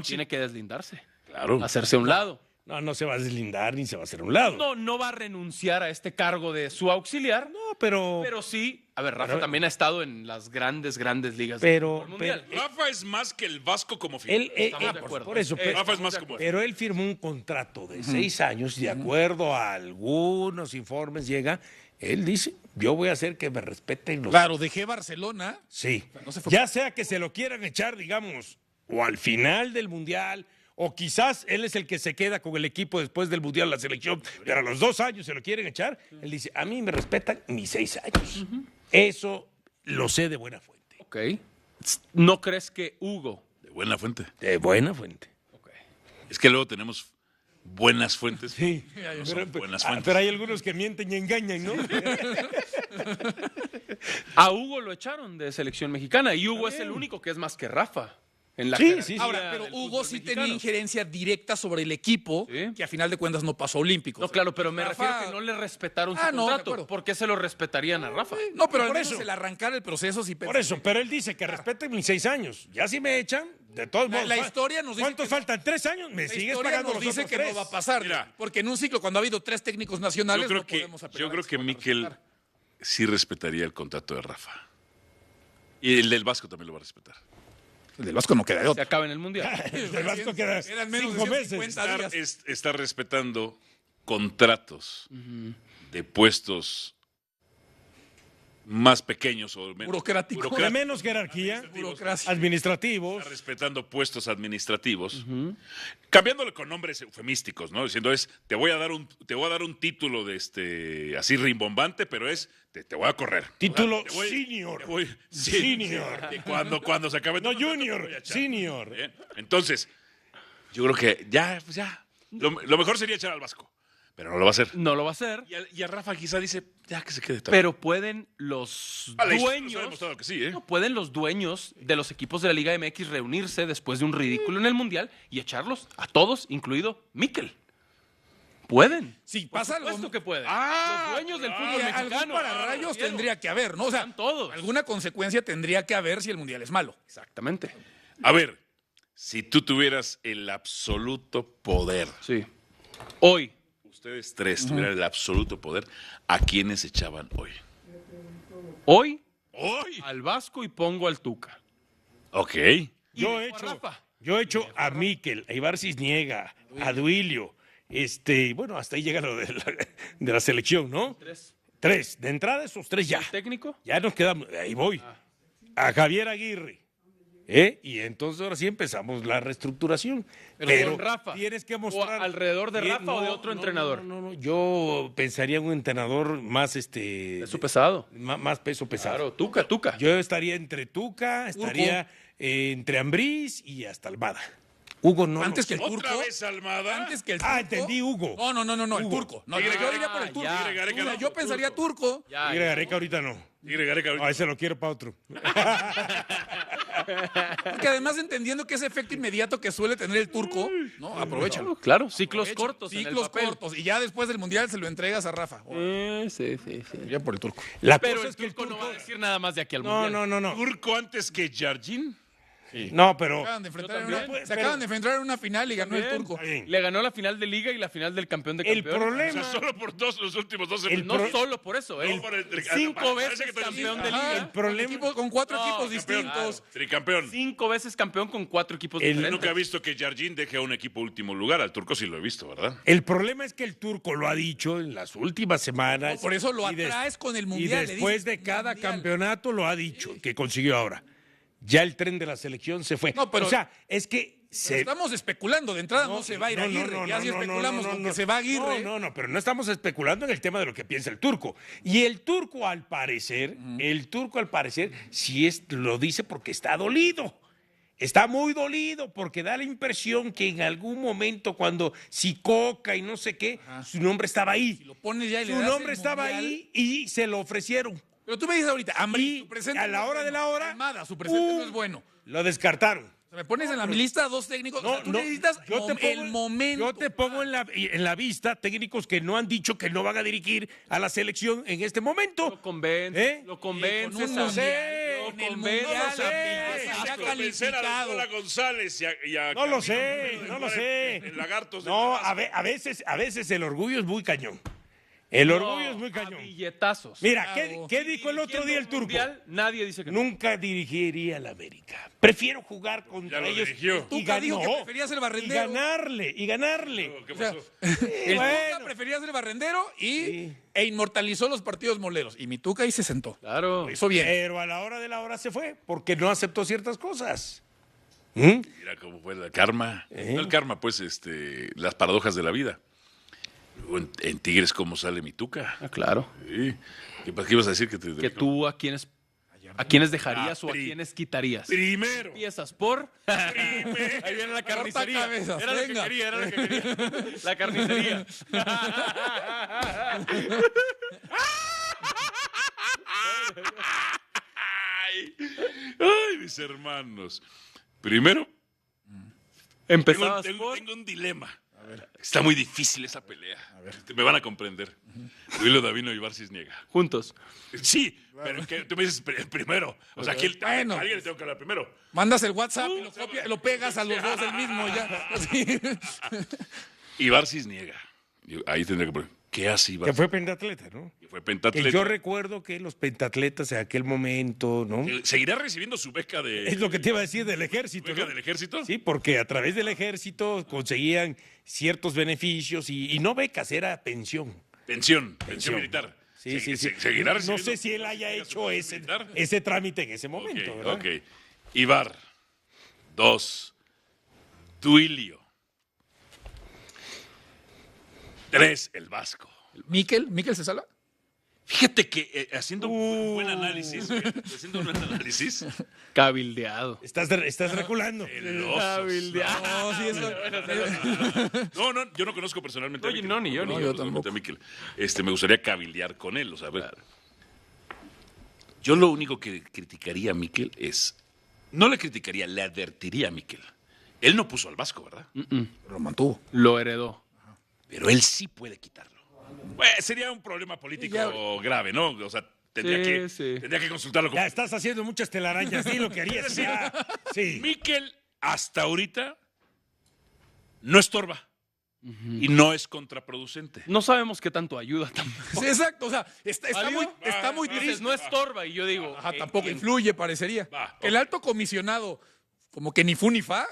tiene que deslindarse. claro. Hacerse a un lado. No se va a deslindar ni se va a hacer a un lado. No va a renunciar a este cargo de su auxiliar, No, pero sí. A ver, Rafa Pero- también ha estado en las grandes ligas Pero- del Mundial. Rafa es más que el Vasco como figura. él, Estamos de acuerdo. por eso, Rafa es más como... pero él firmó un contrato de 6 años y de acuerdo a algunos informes llega, él dice, yo voy a hacer que me respeten los... Claro, dejé Barcelona. Sí, no se fue- ya sea que se lo quieran echar, digamos, o al final del Mundial, o quizás él es el que se queda con el equipo después del Mundial, la selección, pero a los 2 años se lo quieren echar, él dice, a mí me respetan mis 6 años. Eso lo sé de buena fuente. Ok. ¿No crees que Hugo? De buena fuente. De buena fuente. Es que luego tenemos buenas fuentes. Sí, No son buenas fuentes. pero hay algunos que mienten y engañan, ¿no? A Hugo lo echaron de selección mexicana y Hugo es el único que es más que Rafa. En la Sí, jerarquía sí, sí. Ahora, pero del Hugo fútbol sí mexicano. tenía injerencia directa sobre el equipo, Sí. que a final de cuentas no pasó a Olímpicos. No, claro, pero me Rafa- refiero que no le respetaron su Ah, no, de contrato. acuerdo. ¿Por qué se lo respetarían a Rafa? No, pero al Por menos eso. el arrancar el proceso sí Por eso, pero él dice que respeten mis 6 años. Ya si me echan, de todos modos. la historia nos dice ¿Cuántos que no. faltan? 3 años. Me La sigues historia pagando nos los dice otros que 3. no va a pasar. Mira. Porque en un ciclo, cuando ha habido 3 técnicos nacionales, no podemos apelar Yo a creo que se van a Mikel respetar. sí respetaría el contrato de Rafa. Y el del Vasco también lo va a respetar. El del Vasco no queda de Se otro. acaba en el Mundial. El Vasco queda Eran menos 5 de meses. 150 días. Está respetando contratos de puestos más pequeños o menos Burocrático. De menos jerarquía, Burocracia. administrativos. Está respetando puestos administrativos, cambiándole con nombres eufemísticos, ¿no? Diciendo te voy a dar un título de así rimbombante, pero te voy a correr. Título Te voy- senior. te voy- sí, Senior. sí, cuando se acabe. No tu contrato, junior, te voy a echar. senior. Bien. Entonces, yo creo que ya. Lo mejor sería echar al Vasco, pero no lo va a hacer. No lo va a hacer. Y a Rafa quizá dice, ya que se quede todo. Pero pueden los La historia nos ha dueños. demostrado que sí, ¿eh? No, pueden los dueños de los equipos de la Liga MX reunirse después de un ridículo en el Mundial y echarlos a todos, incluido Mikel. Pueden. Si Por pasa supuesto algo. que pueden. Ah, los dueños del claro. fútbol Y algún mexicano. pararrayos refiero. tendría que haber, ¿no? O sea, Están todos. alguna consecuencia tendría que haber si el mundial es malo. Exactamente. A ver, si tú tuvieras el absoluto poder, Sí. Hoy. ustedes tres tuvieran el absoluto poder, ¿a quiénes echaban hoy? Hoy Hoy. al Vasco y pongo al Tuca. Ok. Yo Y he dejo a hecho, Rafa. yo he hecho a Mikel, a Ibar Cisniega, a Duilio. Bueno, hasta ahí llega lo de la selección, ¿no? 3. De entrada, esos 3 ya. ¿El técnico? Ya nos quedamos. Ahí voy. A Javier Aguirre. Y entonces ahora sí empezamos la reestructuración. Pero con Rafa. Tienes que ¿O mostrar. alrededor de Rafa o de otro entrenador? No. Yo pensaría en un entrenador más Es su pesado. más peso pesado. Claro, Tuca. Yo estaría entre Tuca, estaría entre Ambriz y hasta Almada. Hugo no. Antes que el ¿Otra turco. vez Almada? Antes que el turco. Ah, entendí, Hugo. No, el Hugo. turco. No, Tigre yo Gareca. iría por el turco. Ya. Tigre Gareca, O sea, no. yo pensaría turco. Ya, Tigre Gareca ahorita no. Tigre Gareca ahorita. No, ese lo quiero para otro. Porque además entendiendo que ese efecto inmediato que suele tener el turco, ¿no? Aprovechalo. Claro, ciclos Aprovecha. cortos. en el Ciclos papel. cortos. Y ya después del mundial se lo entregas a Rafa. Sí. Iría por el turco. La Pero cosa el es que el turco no turco. va a decir nada más de aquí al No, Mundial. no. ¿Turco antes que Jardín? No, pero. Acaban de enfrentar en también. una- se acaban de enfrentar en una final y ganó el Bien. turco. Está bien. Le ganó la final de Liga y la final del campeón de El campeones. O problema. sea, solo por los últimos 12 El No minutos. solo por eso, ¿eh? No, por el- 5 parece veces que te- campeón de Ajá, Liga. El problema- con 4 No, equipos Campeón. distintos. Tricampeón. 5 veces campeón con 4 equipos El- diferentes. Nunca he visto que Jardín deje a un equipo último lugar. Al turco sí lo he visto, ¿verdad? El problema es que el turco lo ha dicho en las últimas semanas. No, por eso lo y des- atraes con el Y mundial. le después dices, de cada mundial. campeonato lo ha dicho, que consiguió ahora. Ya el tren de la selección se fue. No, pero- o sea, es que Pero estamos especulando. De entrada no, se va a ir Aguirre. Ya si especulamos con que se va Aguirre. No, pero no estamos especulando en el tema de lo que piensa el turco. Y el turco al parecer, sí lo dice porque está dolido. Está muy dolido porque da la impresión que en algún momento cuando si Coca y no sé qué, su nombre estaba ahí. Si lo pones ya y le Su das nombre el estaba mundial. ahí y se lo ofrecieron. Pero tú me dices ahorita, Ambrí, Y su presente a no la es hora de bueno. la hora, Almada, su presente no es bueno. Lo descartaron. O sea, me pones en la lista 2 técnicos. o sea, tú necesitas el momento. Yo te pongo en la vista técnicos que no han dicho que no van a dirigir a la selección en este momento. Lo convences, ¿Eh? lo convences. Con un a- mundial, lo con el convences mundial, a- que se ha Convencer a calificado. Lola González y a No lo Camilo sé, Pérez no lo de sé. en Lagartos de No, Tabasco. a veces el orgullo es muy cañón. El No, orgullo es muy a cañón. billetazos. Mira, Claro. ¿qué dijo el otro día el turco? Mundial, nadie dice que no. Nunca dirigiría al América. Prefiero jugar contra Ya lo ellos dirigió. Tuca dijo que no, prefería ser y barrendero. ganarle. ¿Qué O sea, pasó? el Bueno. Tuca prefería ser barrendero Sí. e inmortalizó los partidos moleros. Y mi Tuca ahí se sentó. Claro. Lo hizo bien. Pero a la hora de la hora se fue porque no aceptó ciertas cosas. Mira cómo fue el karma. No el karma, pues, las paradojas de la vida. Luego en Tigres, ¿cómo sale mi Tuca? Ah, claro. Sí. ¿Qué ibas a decir? Que tú a quienes dejarías o a quienes quitarías. Primero. Empiezas por... Ahí viene la carnicería. Cabezas, Era lo que venga. quería, era lo que quería. La carnicería. Ay, mis hermanos. Primero, Empezabas tengo por... un dilema. Está muy difícil esa pelea. Me van a comprender. Duilo Davino y Ibar Cisniega. Juntos. Sí, pero que tú me dices primero. O sea, Bueno. a alguien le tengo que hablar primero. Mandas el WhatsApp y lo pegas a los dos el mismo ya. Así. Ibar Cisniega. Ahí tendría que poner. ¿Qué hace Ibar? Que fue pentatleta, ¿no? Que fue Que pentatleta. yo recuerdo que los pentatletas en aquel momento, ¿no? Seguirá recibiendo su beca Es lo que te iba a decir del ejército, beca ¿no? del ejército. Sí, porque a través del ejército conseguían ciertos beneficios y no becas, era pensión. Pensión militar. Sí. Seguirá recibiendo. No sé si él haya hecho militar. ese trámite en ese momento, ¿verdad? Ok. Ibar. 2. Duilio. 3. El Vasco. ¿Miquel se salva? Fíjate que haciendo un buen análisis, Cabildeado. Estás reculando. No, sí, eso. No, yo no conozco personalmente Oye, a Miquel. no, ni yo, ni yo conozco tampoco. a Miquel. Me gustaría cabildear con él, o sea, a ver. Yo lo único que criticaría a Miquel es, no le criticaría, le advertiría a Miquel. Él no puso al Vasco, ¿verdad? Lo mantuvo. Lo heredó. Pero él sí puede quitarlo. Bueno, sería un problema político grave, ¿no? O sea, tendría que consultarlo con... Ya estás haciendo muchas telarañas, sí, lo que harías. Ya. Sí. Miquel, hasta ahorita, no estorba. Y no es contraproducente. No sabemos qué tanto ayuda tampoco. Sí, exacto, o sea, está muy Dices, triste. no estorba, y yo digo... Ajá, tampoco influye, parecería. Va, El alto comisionado, como que ni fu ni fa,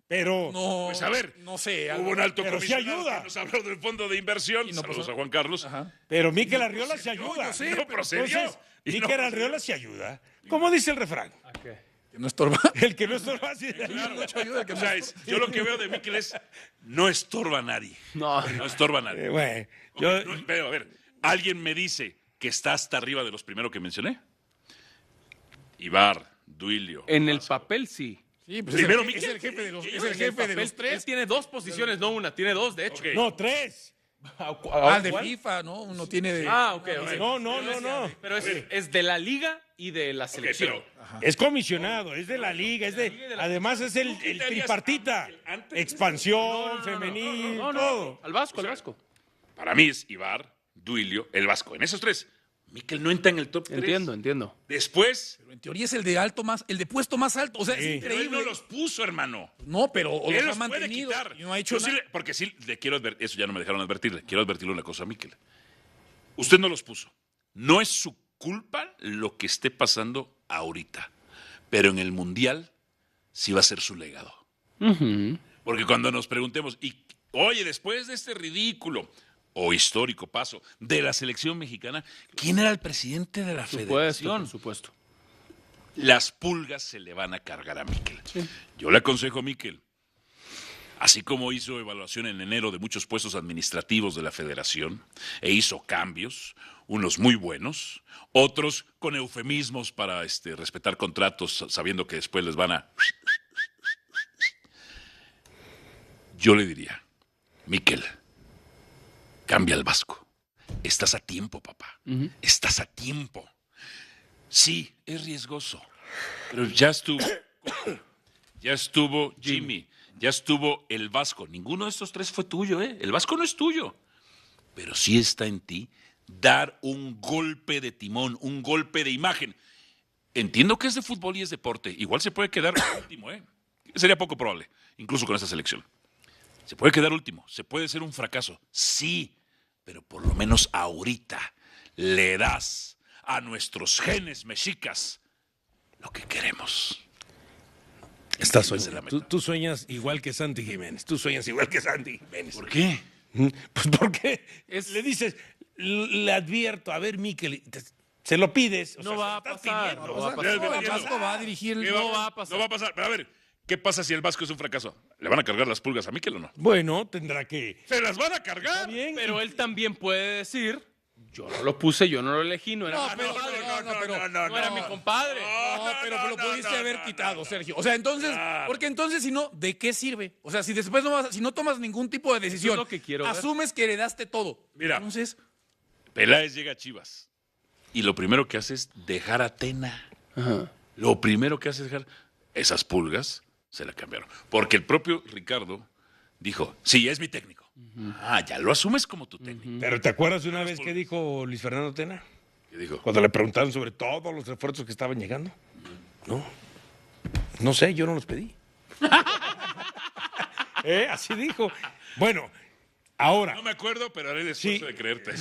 Pero no. Pues a ver, no sé. Hubo un alto pero sí comisionado ayuda. que nos habló del fondo de inversión. Y no Saludos pasó. a Juan Carlos. Ajá. Pero Miquel Arriola se ayuda. yo sé, No procedió. Entonces, Y no Miquel Arriola se ayuda. ¿Cómo dice el refrán? Que no estorba. El que no estorba sí. Mucha ayuda que O sea, yo lo que veo de Miquel es no estorba a nadie. No. No estorba a nadie. Bueno, Ok, yo, pero, a ver, ¿alguien me dice que está hasta arriba de los primeros que mencioné? Ibar, Duilio. En el papel, sí. Sí, pues Primero es Miquel. el jefe de los, es En el jefe de Él los tres. tiene dos posiciones, no una, tiene dos, de hecho. Ok. no, 3. De FIFA, ¿no? Uno tiene de. Ok. No. Pero es de la liga y de la selección. pero Es comisionado, es de la liga, además es el tripartita. Expansión, femenil, todo. Al Vasco. para mí es Ibar, Duilio, el Vasco. En esos tres, Miquel no entra en el top 3. Entiendo. Después, Pero en teoría es el de puesto más alto. O sea, es pero él increíble. no los puso, hermano. No, pero Él los ha los puede mantenido. quitar. Y no ha hecho Yo sí nada. porque sí le quiero advertir, eso ya no me dejaron advertirle, quiero advertirle una cosa a Miquel. Usted no los puso. No es su culpa lo que esté pasando ahorita. Pero en el Mundial sí va a ser su legado. Porque cuando nos preguntemos, oye, después de este ridículo o histórico paso de la selección mexicana, ¿quién era el presidente de la federación? Por supuesto. Las pulgas se le van a cargar a Miquel. Yo le aconsejo a Miquel, así como hizo evaluación en enero de muchos puestos administrativos de la federación e hizo cambios, unos muy buenos, otros con eufemismos para respetar contratos sabiendo que después les van a... Yo le diría, Miquel, cambia el Vasco. Estás a tiempo, papá. Estás a tiempo. Sí, es riesgoso, pero ya estuvo. Ya estuvo Jimmy, ya estuvo el Vasco. Ninguno de estos tres fue tuyo, ¿eh? El Vasco no es tuyo. Pero sí está en ti dar un golpe de timón, un golpe de imagen. Entiendo que es de fútbol y es deporte. Igual se puede quedar último, ¿eh? Sería poco probable, incluso con esta selección. Se puede quedar último, se puede ser un fracaso. Sí, pero por lo menos ahorita le das a nuestros genes mexicas lo que queremos. Estás Esa es la soñando. meta. Tú sueñas igual que Santi Jiménez. Tú sueñas igual que Santi Jiménez. ¿Por qué? Pues porque le dices, le advierto, a ver, Miquel, se lo pides. o No sea, va a se lo estás pasar, pidiendo. no va a O pasar. sea, el Vasco va a dirigir. ¿Qué No va a pasar. No va a pasar. Pero a ver, ¿Qué pasa si el Vasco es un fracaso? ¿Le van a cargar las pulgas a Mikel o no? Bueno, tendrá que... ¡Se las van a cargar! Está bien. Pero él también puede decir, yo no lo puse, yo no lo elegí, no era mi compadre. No era mi compadre. No, pero lo pudiste haber quitado, Sergio. O sea, entonces, porque entonces si no, ¿de qué sirve? O sea, si después si no tomas ningún tipo de decisión, Eso es lo que quiero ver. asumes que heredaste todo. Mira. Entonces, Peláez llega a Chivas y lo primero que hace es dejar a Tena. Lo primero que hace es dejar esas pulgas, se la cambiaron. Porque el propio Ricardo dijo, sí, es mi técnico. Ya lo asumes como tu técnico. Pero ¿te acuerdas de una vez que dijo Luis Fernando Tena? ¿Qué dijo? Cuando le preguntaron sobre todos los refuerzos que estaban llegando. No sé, yo no los pedí. Así dijo. Bueno, ahora, No me acuerdo, pero haré el esfuerzo de creerte.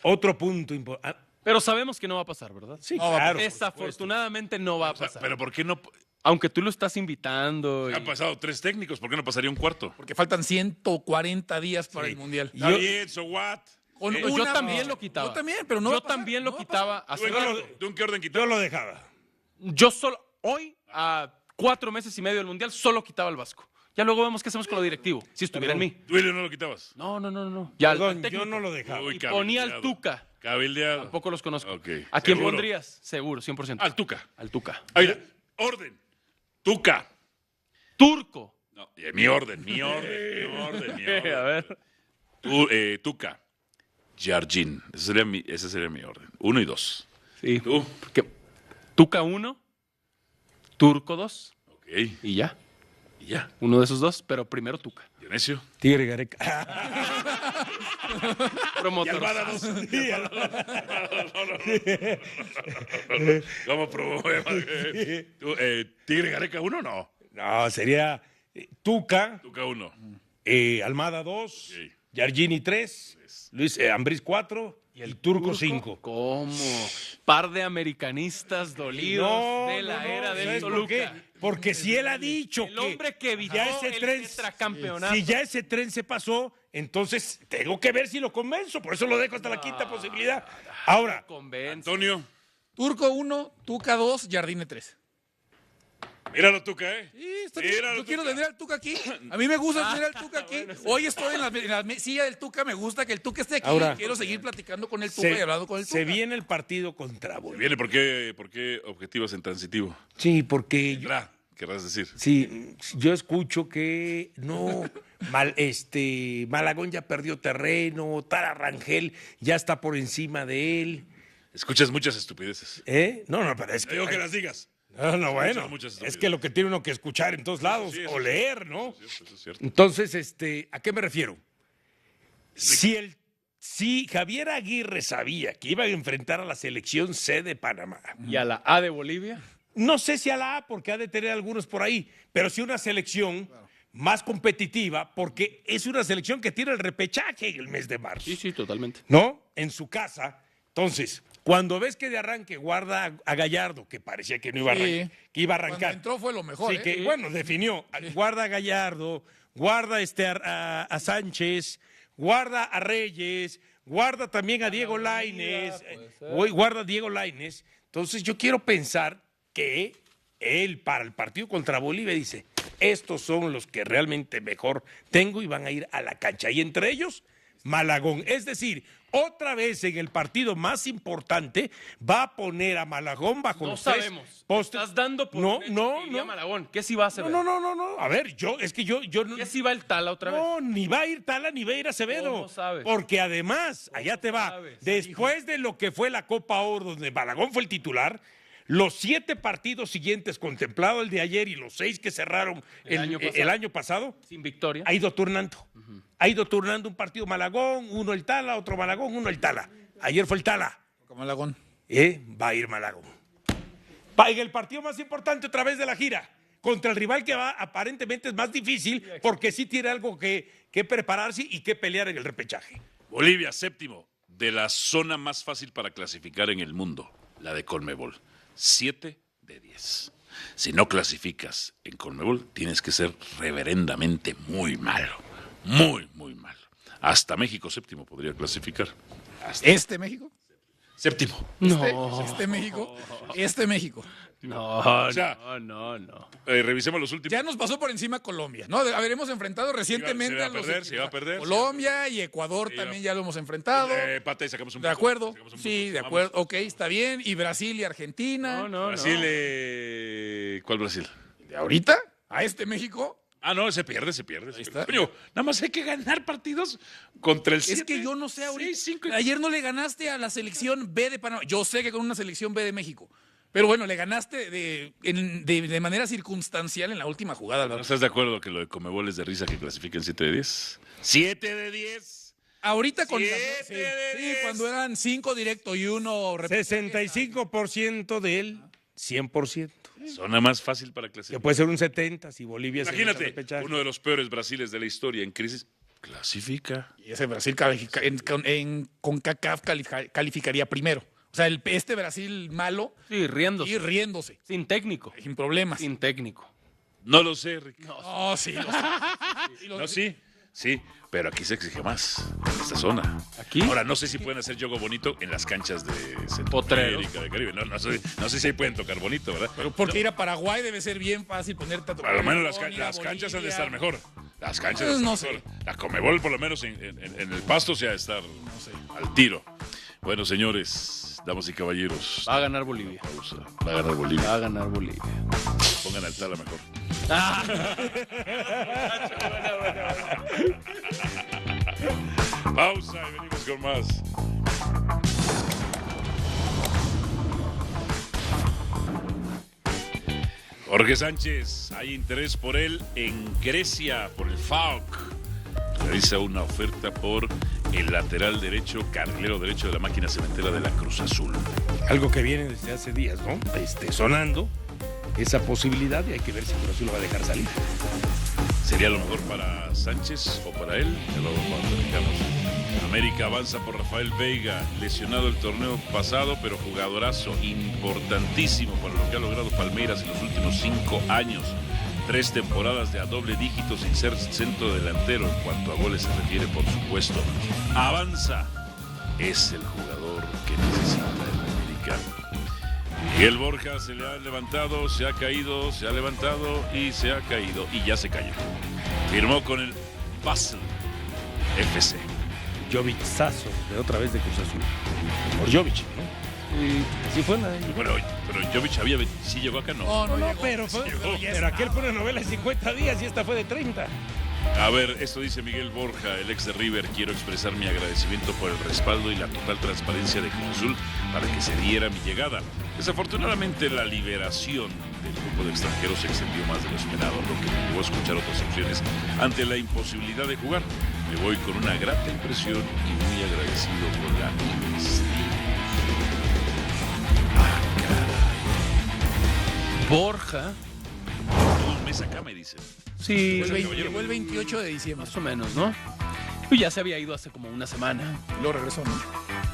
otro punto importante. Pero sabemos que no va a pasar, ¿verdad? Sí, No, claro. Desafortunadamente no va a O sea, pasar. pero ¿por qué no? Aunque tú lo estás invitando. Han pasado 3 técnicos, ¿por qué no pasaría un cuarto? porque faltan 140 días para el Mundial. Está bien, so what? Con Pues yo una- también lo quitaba. Yo también, pero no va Yo a pasar, también no lo va a quitaba. ¿Tú hace en, rato. ¿Tú en qué orden Yo quitabas? lo dejaba. Yo solo, hoy, a 4 meses y medio del Mundial, solo quitaba el Vasco. Ya luego vemos qué hacemos con lo directivo, si estuviera en mí. ¿Tú no lo quitabas? No. Ya al Perdón, técnico. yo no lo dejaba. Uy, Y ponía al cabildeado. Tuca. Cabildeado. Tampoco los conozco. Ok, ¿A quién seguro. pondrías? Seguro, 100%. Al Tuca. Al Tuca. Mira, orden. Tuca. Turco. No, mi orden. A ver. Tuca. Jardín. Ese sería mi orden. 1 y 2. Sí. ¿Tú? Porque Tuca 1, Turco 2 Ok. y ya. Y ya. Uno de esos dos, pero primero Tuca. Dionisio. Tigre Gareca. Promotor. ¿Cómo promueve? ¿Tigre Gareca 1 no? No, sería Tuca, Tuca 1. Almada 2, Ok. Giardini 3, Luis Ambriz 4 y el Turco 5. ¿Cómo? Par de americanistas dolidos de la era del ¿sabes por qué? Toluca. Porque si él ha dicho El hombre que evitó ya ese el tren, tetracampeonato. si ya ese tren se pasó, entonces tengo que ver si lo convenzo. Por eso lo dejo hasta la quinta posibilidad. Ahora, Convence. Antonio. Turco 1, Tuca 2, Jardine 3. Míralo, Tuca, ¿eh? Sí, está bien. Míralo, Yo quiero Tuca. tener al Tuca aquí. A mí me gusta tener al Tuca aquí. Hoy estoy en la silla del Tuca. Me gusta que el Tuca esté aquí. Ahora, Quiero seguir platicando con el Tuca y hablando con el Tuca. se viene el partido contra Bolivia. Viene, ¿por qué objetivos en transitivo? Sí, porque Querrás decir. sí, yo escucho que no, Malagón ya perdió terreno, Tara Rangel ya está por encima de él. Escuchas muchas estupideces. No, pero es Te que... digo que las digas. No, bueno, muchas es estupideces. que lo que tiene uno que escuchar en todos lados, Sí, eso o sí. leer, ¿no? Eso es cierto. Entonces, ¿a qué me refiero? Si Javier Aguirre sabía que iba a enfrentar a la selección C de Panamá, ¿Y a la A de Bolivia? no sé si a la A, porque ha de tener algunos por ahí, pero sí una selección más competitiva, porque es una selección que tiene el repechaje en el mes de marzo, Sí, totalmente. ¿no? En su casa. Entonces, cuando ves que de arranque guarda a Gallardo, que parecía que no iba a arrancar, que iba a Cuando arrancar. entró fue lo mejor. Sí, que bueno, definió. Guarda a Gallardo, guarda a Sánchez, guarda a Reyes, guarda también a Diego Lainez, guarda a Diego Lainez. Entonces yo quiero pensar que él para el partido contra Bolivia dice, estos son los que realmente mejor tengo y van a ir a la cancha. Y entre ellos, Malagón. Es decir, otra vez en el partido más importante va a poner a Malagón bajo No los tres sabemos. postes. Estás dando por No, un hecho no, que iría no. Malagón. ¿Qué si va a hacer? No. A ver, yo no. ¿Qué si va el Tala otra vez? No, ni va a ir Tala ni va a ir Acevedo. ¿Cómo sabes? Porque además, allá te va, sabes? después de lo que fue la Copa Oro, donde Malagón fue el titular, los 7 partidos siguientes, contemplado el de ayer y los 6 que cerraron el año pasado, Sin victoria. ha ido turnando. Ha ido turnando un partido Malagón, uno el Tala, otro Malagón, uno el Tala. Ayer fue el Tala. Como Malagón. Va a ir Malagón. En el partido más importante otra vez de la gira, contra el rival que va aparentemente es más difícil, porque sí tiene algo que prepararse y que pelear en el repechaje. Bolivia, 7º de la zona más fácil para clasificar en el mundo, la de Conmebol. 7 de 10. Si no clasificas en Conmebol, tienes que ser reverendamente muy malo. Muy malo. Hasta México 7º podría clasificar. ¿Este México? Séptimo. Este México. No, O sea, no. Revisemos los últimos. Ya nos pasó por encima Colombia, ¿no? Haberemos enfrentado recientemente se iba a perder. Colombia y Ecuador también ya lo hemos enfrentado. Pata y sacamos un De punto. acuerdo, Sacamos un sí, punto. de acuerdo, ok, está bien. Y Brasil y Argentina. Brasil, ¿cuál Brasil? ¿De ahorita? ¿A este México? Ah, no, se pierde. está. Coño, nada más hay que ganar partidos contra el 7. Es que yo no sé ahorita. 6-5. Ayer no le ganaste a la selección B de Panamá. Yo sé que con una selección B de México. Pero bueno, le ganaste de manera circunstancial en la última jugada. ¿No Álvaro. estás de acuerdo que lo de Comebol es de risa que clasifiquen 7 de 10? 7 de 10. Ahorita con 7 de 10. cuando eran 5 directo y 1 65% de él, 100%. Zona más fácil para Que clasificar. puede ser un 70 si Bolivia se Imagínate, mete al repechaje. uno de los peores Brasiles de la historia en crisis. Clasifica. Y ese Brasil en CONCACAF calificaría primero. O sea, este Brasil malo Sí, riéndose. y riéndose, Sin técnico. sin problemas. Sin técnico. No lo sé, Rick. No, sí, lo sé. Sí, lo No, sé. sí, pero aquí se exige más, en esta zona. ¿Aquí? Ahora, no sé si pueden hacer juego bonito en las canchas de Potreros. Centroamérica, de Caribe. No sé si ahí pueden tocar bonito, ¿verdad? Pero porque ir a Paraguay debe ser bien fácil ponerte a tocar. A lo menos las Ir a canchas han de Bolivia. estar mejor. Las canchas Pues han de no estar sé. mejor. La Comebol, por lo menos en el pasto, se ha de estar al tiro. Bueno, señores, damas y caballeros. Va a ganar Bolivia. Pausa. Va a ganar Bolivia. Va a ganar Bolivia. Pongan al Tala mejor. Pausa y venimos con más. Jorge Sánchez, hay interés por él en Grecia, por el FAOK. Realiza una oferta por el lateral derecho, carrilero derecho de la máquina cementera de la Cruz Azul. Algo que viene desde hace días, ¿no? Sonando esa posibilidad y hay que ver si Cruz Azul lo va a dejar salir. ¿Sería lo mejor para Sánchez o para él? Ya lo platicamos. América avanza por Rafael Veiga, lesionado el torneo pasado, pero jugadorazo importantísimo para lo que ha logrado Palmeiras en los últimos 5 años. 3 temporadas de a doble dígito sin ser centro delantero en cuanto a goles se refiere, por supuesto. Avanza. Es el jugador que necesita el América. Miguel Borja se le ha levantado, se ha caído, se ha levantado y se ha caído y ya se cayó. Firmó con el Basel FC. Jovic Sazo, de otra vez de Cruz Azul. Por Jovic, ¿no? Y así fue la... Bueno, pero Jovic sí llegó acá, ¿no? No, No, llegó. pero aquel fue una novela de 50 días y esta fue de 30. A ver, esto dice Miguel Borja, el ex de River. Quiero expresar mi agradecimiento por el respaldo y la total transparencia de Cruz Azul para que se diera mi llegada. Desafortunadamente, la liberación del grupo de extranjeros se extendió más de lo esperado, lo que me llevó a escuchar otras opciones ante la imposibilidad de jugar. Me voy con una grata impresión y muy agradecido por la investigación. Borja. Un mes acá, me dicen. Sí, Llegó el 28 de diciembre. más o menos, ¿no? Pues ya se había ido hace como una semana. Luego regresó, ¿no?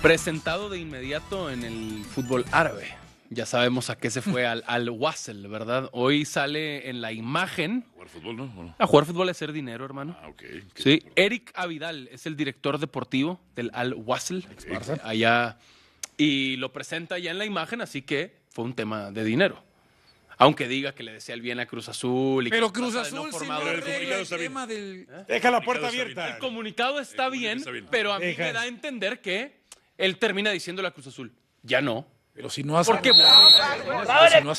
Presentado de inmediato en el fútbol árabe. Ya sabemos a qué se fue al Wasl, ¿verdad? Hoy sale en la imagen. Jugar fútbol, ¿no? Bueno. A jugar fútbol es hacer dinero, hermano. Ah, ok. Sí, Eric Avidal es el director deportivo del Al Wasl. Allá. Y lo presenta ya en la imagen, así que fue un tema de dinero. Aunque diga que le desea el bien a Cruz Azul. Y Pero que Cruz pasa de Azul no sí formado no del el arregla comunicado el está bien. tema del... Deja la puerta está bien. abierta. El comunicado está bien, está bien. pero a mí Deja. me da a entender que él termina diciéndole a Cruz Azul, ya no. Pero si no has Porque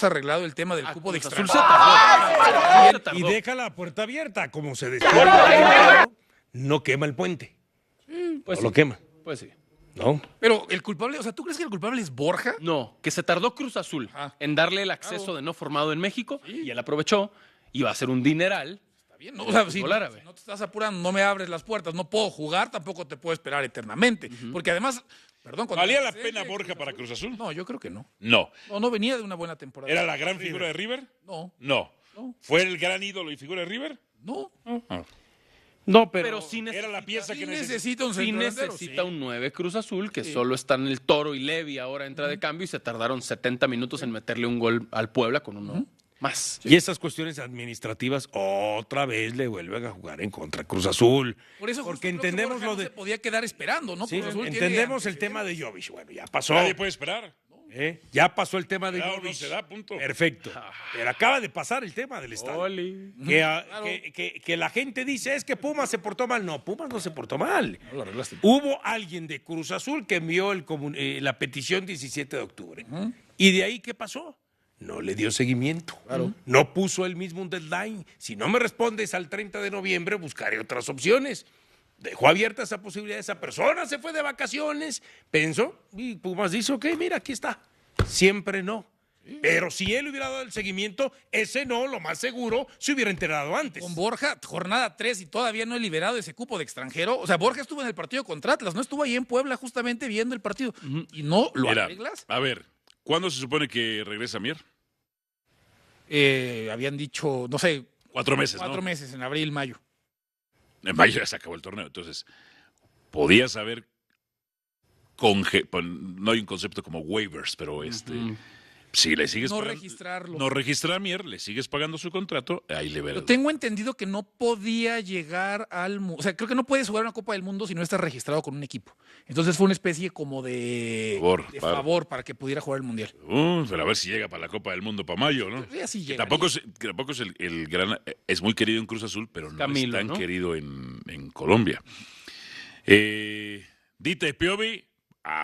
arreglado el tema del cupo de Cruz Azul extranjeros. se tardó. Y deja la puerta abierta, como se decía. No quema el puente. Pues No sí, lo quema. pues sí. ¿No? Pero el culpable, o sea, ¿tú crees que el culpable es Borja? No, que se tardó Cruz Azul Ajá. en darle el acceso de no formado en México y él aprovechó y va a hacer un dineral. Está bien, ¿no? O sea, si Fútbol árabe. no te estás apurando, no me abres las puertas, no puedo jugar, tampoco te puedo esperar eternamente. Porque además, perdón, cuando ¿Valía la empecé, pena Borja para Cruz Azul? No, yo creo que no. No. No venía de una buena temporada. ¿Era la gran figura de River? No, No. No. ¿Fue el gran ídolo y figura de River? no. No, Pero sí Era la pieza Sí que necesita un sí centro delantero, necesita sí. un 9 Cruz Azul, que solo están el Toro y Levi ahora entra de cambio y se tardaron 70 minutos en meterle un gol al Puebla con uno más. Y esas cuestiones administrativas otra vez le vuelven a jugar en contra Cruz Azul. Por eso porque justo creo que entendemos Borja lo no de... se podía quedar esperando, ¿no? Sí, Cruz Azul tiene entendemos el antecedentes. tema de Jovic. Bueno, ya pasó. Nadie puede esperar. Ya pasó el tema de Se da o Jovic. no se da, punto. Perfecto. Pero acaba de pasar el tema del estadio. Oli. Que la gente dice, es que Pumas se portó mal. No, Pumas no se portó mal. Hubo alguien de Cruz Azul que envió la petición 17 de octubre. ¿Y de ahí qué pasó? No le dio seguimiento. No puso él mismo un deadline. Si no me respondes al 30 de noviembre, buscaré otras opciones. Dejó abierta esa posibilidad. Esa persona se fue de vacaciones, pensó, y Pumas dice, ok, mira, aquí está. Siempre no. Pero si él hubiera dado el seguimiento, ese no, lo más seguro, se hubiera enterado antes. Con Borja, jornada 3 y todavía no he liberado ese cupo de extranjero. O sea, Borja estuvo en el partido contra Atlas, no estuvo ahí en Puebla justamente viendo el partido. Y no lo Mira, arreglas. a ver, ¿cuándo se supone que regresa Mier? Habían dicho, no sé, 4 meses, 4 ¿no? meses, en abril, mayo. En mayo ya se acabó el torneo. Entonces, podías haber no hay un concepto como waivers, pero si le sigues No pagando, registrarlo. no registrar a Mier, le sigues pagando su contrato, ahí le verás. Pero tengo entendido que no podía llegar al... O sea, creo que no puedes jugar una Copa del Mundo si no estás registrado con un equipo. Entonces fue una especie como de favor para que pudiera jugar el Mundial. Pero a ver si llega para la Copa del Mundo para mayo, ¿no? Sí, así Que llega. tampoco es el gran... Es muy querido en Cruz Azul, pero no Camilo, es tan ¿no? querido en Colombia. Dita y Piovi,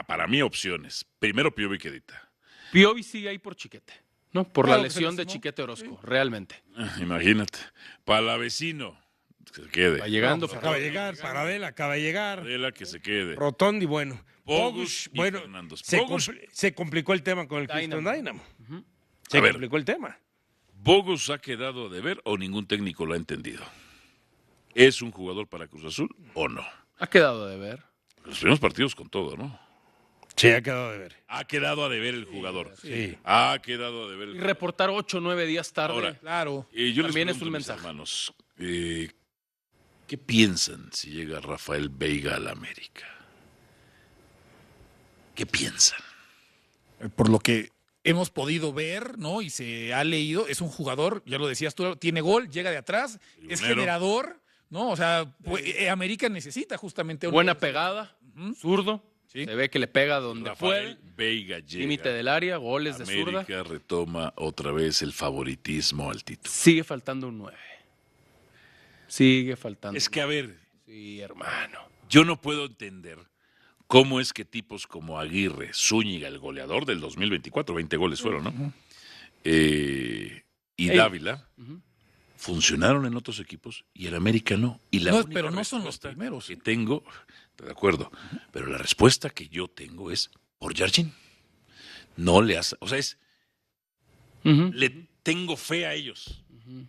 para mí opciones. Primero Piovi que Dita. Piovi sigue ahí por Chiquete, ¿no? Por Claro la que se lesión de lastimó. Chiquete Orozco, realmente. Imagínate. Palavecino, que se quede. Va llegando. Pues acaba de llegar, Paradela acaba de llegar. Adela, que se quede. Rotondi, bueno. Bogusch y bueno, Fernández. se, Bogusch- se complicó el tema con el Houston Dynamo. Se A ver. complicó el tema. ¿Bogus ha quedado de ver o ningún técnico lo ha entendido? ¿Es un jugador para Cruz Azul o no? Ha quedado de ver. Los primeros partidos con todo, ¿no? Se ha quedado de ver. Ha quedado a deber el jugador. Sí. Ha quedado a deber el Y jugador. reportar 8 o 9 días tarde. Ahora, Claro. yo les También es pregunto un a mis mensaje. hermanos, ¿qué piensan si llega Rafael Veiga al América? ¿Qué piensan? Por lo que hemos podido ver, ¿no? Y se ha leído, es un jugador, ya lo decías tú, tiene gol, llega de atrás, es Tribunero. generador, ¿no? O sea, América necesita justamente un... Buena pegada, zurdo. Sí. Se ve que le pega donde Rafael puede. Veiga llega. Límite del área, goles de zurda. América retoma otra vez el favoritismo al título. Sigue faltando un 9. Sigue faltando. Es que, a ver, Sí, hermano. yo no puedo entender cómo es que tipos como Aguirre, Zúñiga, el goleador del 2024, 20 goles fueron, ¿no? Y Dávila funcionaron en otros equipos y el América no. Y la No, única pero no son los respuesta primeros. que tengo, de acuerdo, pero la respuesta que yo tengo es por Jardín. No le hace, o sea, le tengo fe a ellos,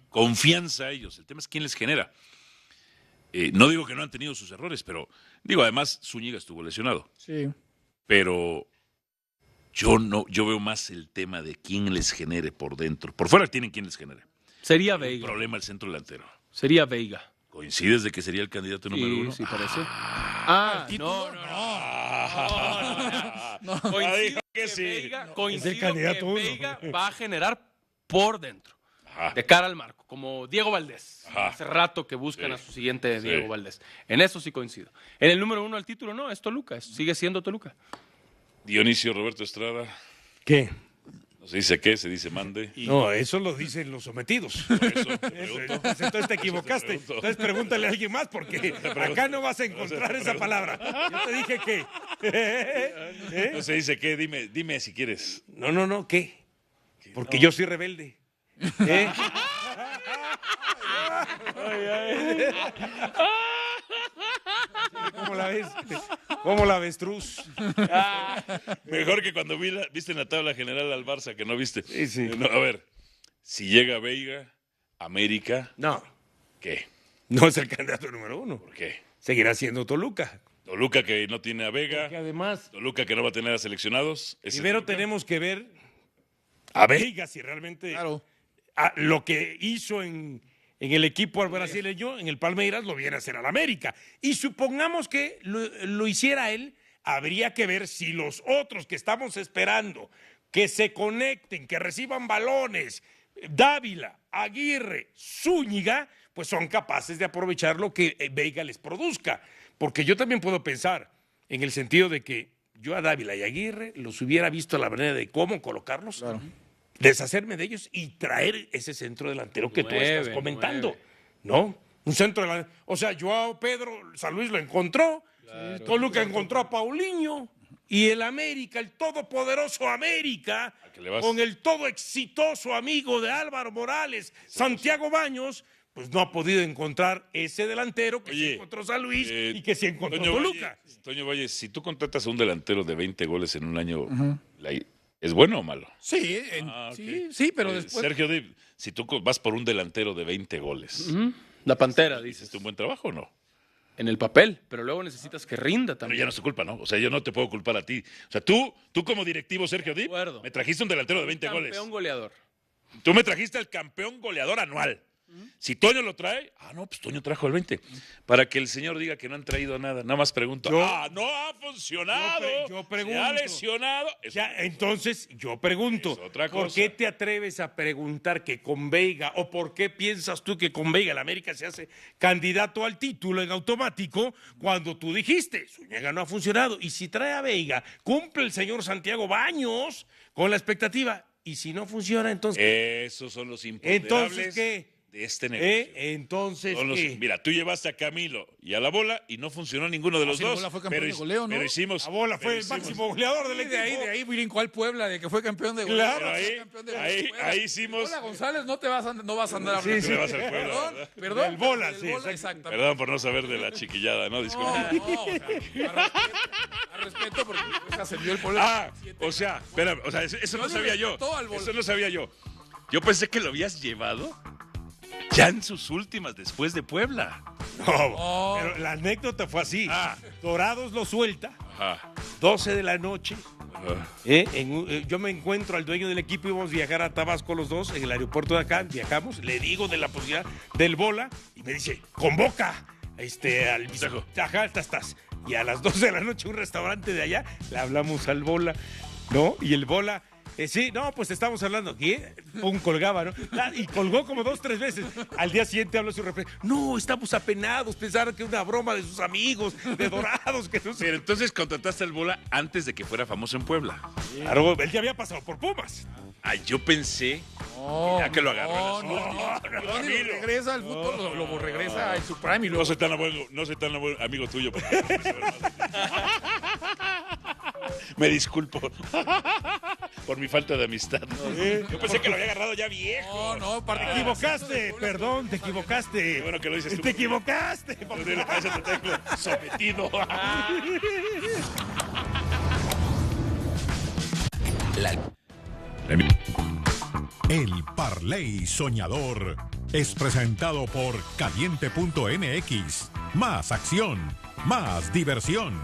confianza a ellos. El tema es quién les genera. No digo que no han tenido sus errores, pero digo, además Zúñiga estuvo lesionado. Sí. Pero yo veo más el tema de quién les genere por dentro. Por fuera tienen quién les genere. Sería El Veiga. problema el centro delantero. Sería Veiga. ¿Coincides de que sería el candidato número uno? Sí, parece. título, No. Ah, Coincido dijo que sí. Veiga, coincido Es el candidato que uno. Veiga va a generar por dentro. Ajá. De cara al marco, como Diego Valdés. Ajá. Hace rato que buscan Sí. a su siguiente Sí. Diego Valdés. En eso sí coincido. En el número 1 al título no, es Toluca. Sigue siendo Toluca. Dionisio Roberto Estrada. ¿Qué? No se dice qué, se dice mande. No, eso lo dicen los sometidos. Por eso, Eso, pregunto. entonces te equivocaste. pregunto. Entonces pregúntale a alguien más porque acá no vas a encontrar esa palabra. Yo te dije que... ¿Eh? No se dice qué, dime si quieres. No, ¿qué? Porque yo soy rebelde. ¿Eh? ¿Cómo la ves? ¿Cómo la ves, Truz? Mejor que cuando viste en la tabla general al Barça, que no viste. Sí. No, a ver, si llega Veiga, América, No, ¿qué? no es el candidato número 1. ¿Por qué? Seguirá siendo Toluca. Toluca que no tiene a Vega, Que además, Toluca que no va a tener a seleccionados. Ese primero Toluca. tenemos que ver a Veiga si realmente Claro. lo que hizo en el equipo brasileño, en el Palmeiras, lo viene a hacer al América. Y supongamos que lo hiciera él, habría que ver si los otros que estamos esperando, que se conecten, que reciban balones, Dávila, Aguirre, Zúñiga, pues son capaces de aprovechar lo que Veiga les produzca. Porque yo también puedo pensar en el sentido de que yo a Dávila y Aguirre los hubiera visto a la manera de cómo colocarlos, deshacerme de ellos y traer ese centro delantero que tú estás comentando, ¿no? Un centro delantero. O sea, Joao Pedro, San Luis lo encontró, Toluca encontró a Paulinho. Y el América, el todopoderoso América, con el todo exitoso amigo de Álvaro Morales, Santiago Baños, pues no ha podido encontrar ese delantero que sí encontró San Luis y que sí encontró Toluca. Toño Valle, si tú contratas a un delantero de 20 goles en un año, ¿es bueno o malo? Sí, sí, pero después... Sergio Dip, si tú vas por un delantero de 20 goles, La Pantera, dices. ¿hiciste un buen trabajo o no? En el papel, pero luego necesitas que rinda Pero también. ya no es tu culpa, ¿no? O sea, yo no te puedo culpar a ti. O sea, tú como directivo, Sergio Dip, acuerdo. me trajiste un delantero de 20 goles. Campeón goleador. Tú me trajiste al campeón goleador anual. Si Toño lo trae, no, pues Toño trajo el 20. Para que el señor diga que no han traído nada. Nada más pregunto. No ha funcionado. Yo pregunto. Se ha lesionado. Entonces, yo pregunto, es otra ¿por cosa. qué te atreves a preguntar que con Veiga, o por qué piensas tú que con Veiga el América se hace candidato al título en automático cuando tú dijiste, Zúñiga no ha funcionado? Y si trae a Veiga, cumple el señor Santiago Baños con la expectativa. Y si no funciona, entonces... Esos son los imponderables. ¿Entonces qué? De este negocio. Entonces, mira, tú llevaste a Camilo y a la Bola y no funcionó ninguno de los Sí, dos. la Bola fue campeón de goleo, ¿no? Pero hicimos. La Bola fue el máximo goleador del equipo. De ahí brincó al Puebla de que fue campeón de goleo. Claro, ahí hicimos. Hola, González, no vas a andar hablando. Sí, vas al Puebla, Perdón. Del Bola, sí, exactamente. Perdón por no saber de la chiquillada, ¿no? Disculpa. No, a respeto porque ascendió el Puebla. Espera, eso no sabía yo. Eso no sabía yo. Yo pensé que lo habías llevado ya en sus últimas después de Puebla. No, pero la anécdota fue así. Dorados lo suelta, 12 de la noche. Yo me encuentro al dueño del equipo, íbamos a viajar a Tabasco los dos, en el aeropuerto de acá, viajamos, le digo de la posibilidad del Bola, y me dice, convoca al vicejo. Ajá, estás. Y a las 12 de la noche, un restaurante de allá, le hablamos al Bola, ¿no? Y el Bola... sí, no, pues estamos hablando aquí, colgaba, ¿no? Y colgó como 2, 3 veces. Al día siguiente habló su referente. No, estamos apenados, pensaron que era una broma de sus amigos, de Dorados, que no sé. Pero entonces contrataste al Bola antes de que fuera famoso en Puebla. Claro, él ya había pasado por Pumas. Yo pensé, ya que lo agarró. No, regresa al fútbol, lo regresa en su prime y luego... No soy tan buen amigo tuyo. Me disculpo por mi falta de amistad. Yo pensé que lo había agarrado ya viejo. No, Te equivocaste, perdón, te equivocaste. Qué bueno que lo dices tú. Te equivocaste. De la cabeza te tengo sometido. El Parley Soñador es presentado por Caliente.mx. Más acción, más diversión.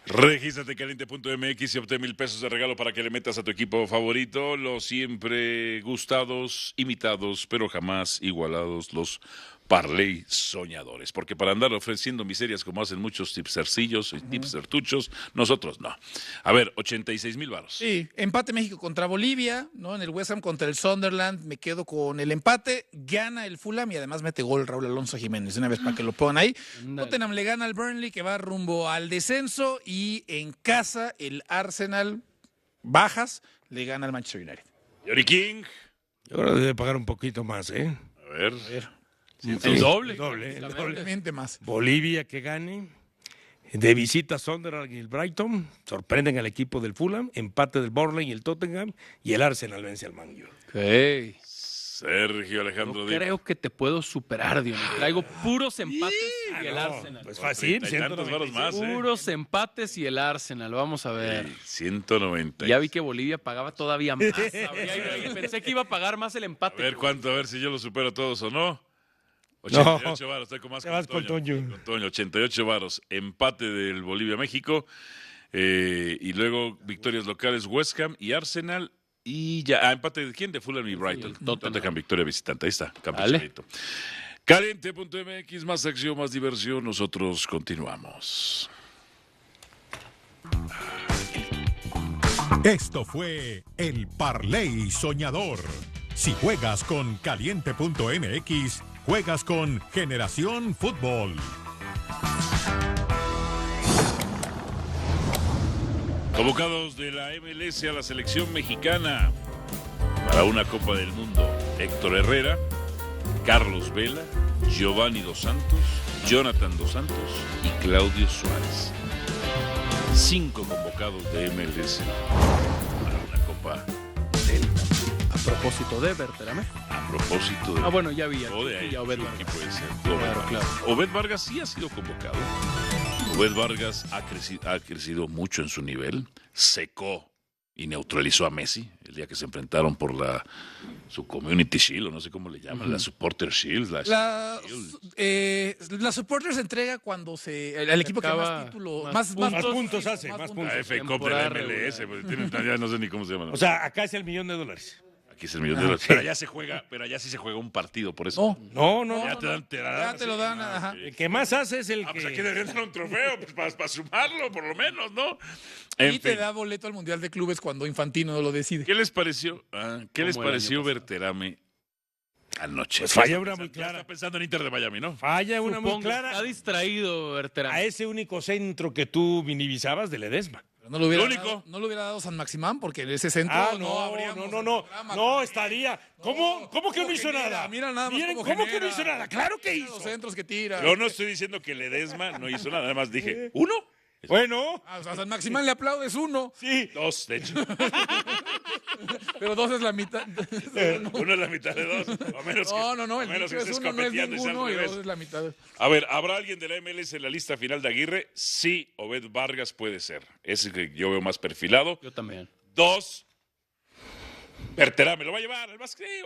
Regístrate Caliente.mx y obtén 1,000 pesos de regalo para que le metas a tu equipo favorito. Los siempre gustados, imitados, pero jamás igualados, los Parley Soñadores. Porque para andar ofreciendo miserias como hacen muchos tipstercillos y tipstertuchos, nosotros no. A ver, 86,000 varos. Sí, empate México contra Bolivia, ¿no? En el West Ham contra el Sunderland, me quedo con el empate, gana el Fulham y además mete gol Raúl Alonso Jiménez, una vez para que lo pongan ahí. Tottenham le gana al Burnley, que va rumbo al descenso, y en casa el Arsenal, bajas, le gana al Manchester United. Yori King. Ahora debe pagar un poquito más, ¿eh? A ver. El doble. Doblemente más. Bolivia que gane. De visita Sunderland y el Brighton. Sorprenden al equipo del Fulham. Empate del Burnley y el Tottenham. Y el Arsenal vence al Man U. Okay. Sergio Alejandro Yo Dip. creo que te puedo superar, Dios. Traigo puros empates y el no, Arsenal. pues fácil. 30 y tantos varos más, Puros empates y el Arsenal. Vamos a ver. 190. Ya vi que Bolivia pagaba todavía más. Pensé que iba a pagar más el A empate. ver cuánto, a ver si yo lo supero todos o no. 88 varos, estoy con más te vas con Toño. Con Toño, 88 varos. Empate del Bolivia-México. Y luego victorias locales West Ham y Arsenal. Y ya, empate de quién? De Fulham y Brighton. Tottenham, victoria visitante. Ahí está, campechadito. Caliente.mx, más acción, más diversión. Nosotros continuamos. Esto fue el Parley Soñador. Si juegas con Caliente.mx, juegas con Generación Fútbol. Convocados de la MLS a la selección mexicana para una Copa del Mundo: Héctor Herrera, Carlos Vela, Giovanni Dos Santos, Jonathan Dos Santos y Claudio Suárez. 5 convocados de MLS para una Copa del Mundo. A propósito de Berterame. A propósito de... bueno, ya vi. O de ahí, ya Obed aquí Vargas. puede ser. Claro. Obed Vargas sí ha sido convocado. Obed Vargas ha crecido mucho en su nivel. Secó y neutralizó a Messi el día que se enfrentaron por su Community Shield, o no sé cómo le llaman, la Supporter Shield. La Supporters se entrega cuando el equipo que más títulos, más puntos hace, más puntos. La FA Cup de la MLS, ya no sé ni cómo se llama. O sea, acá es el $1,000,000. Aquí es el millón de dólares. Pero allá sí se juega un partido, por eso. No. Ya te lo dan. Ajá. Okay. El que más hace es el que... Pues aquí deberían dar un trofeo pues, para sumarlo, por lo menos, ¿no? Y te da boleto al Mundial de Clubes cuando Infantino lo decide. ¿Qué les pareció? ¿Qué les pareció Berterame anoche? Pues falla una muy clara. Está pensando en Inter de Miami, ¿no? Falla una muy clara. Está distraído Berterame. A ese único centro que tú minimizabas de Ledesma. Pero no lo hubiera dado San Maximán porque en ese centro no estaría. ¿Cómo que no hizo nada? Mira nada más. ¿Cómo que no hizo nada? Claro que hizo. Los centros que tira. Yo no estoy diciendo que Ledesma no hizo nada, además dije, ¿uno? Bueno. A San Maximán le aplaudes 1. Sí. 2, de hecho. Pero 2 es la mitad. 1 es la mitad de 2. No. El dicho es 1, no es ninguno y 2 es la mitad. A ver, ¿habrá alguien de la MLS en la lista final de Aguirre? Sí, Obed Vargas puede ser. Ese que yo veo más perfilado. Yo también. 2, Berterame lo va a llevar.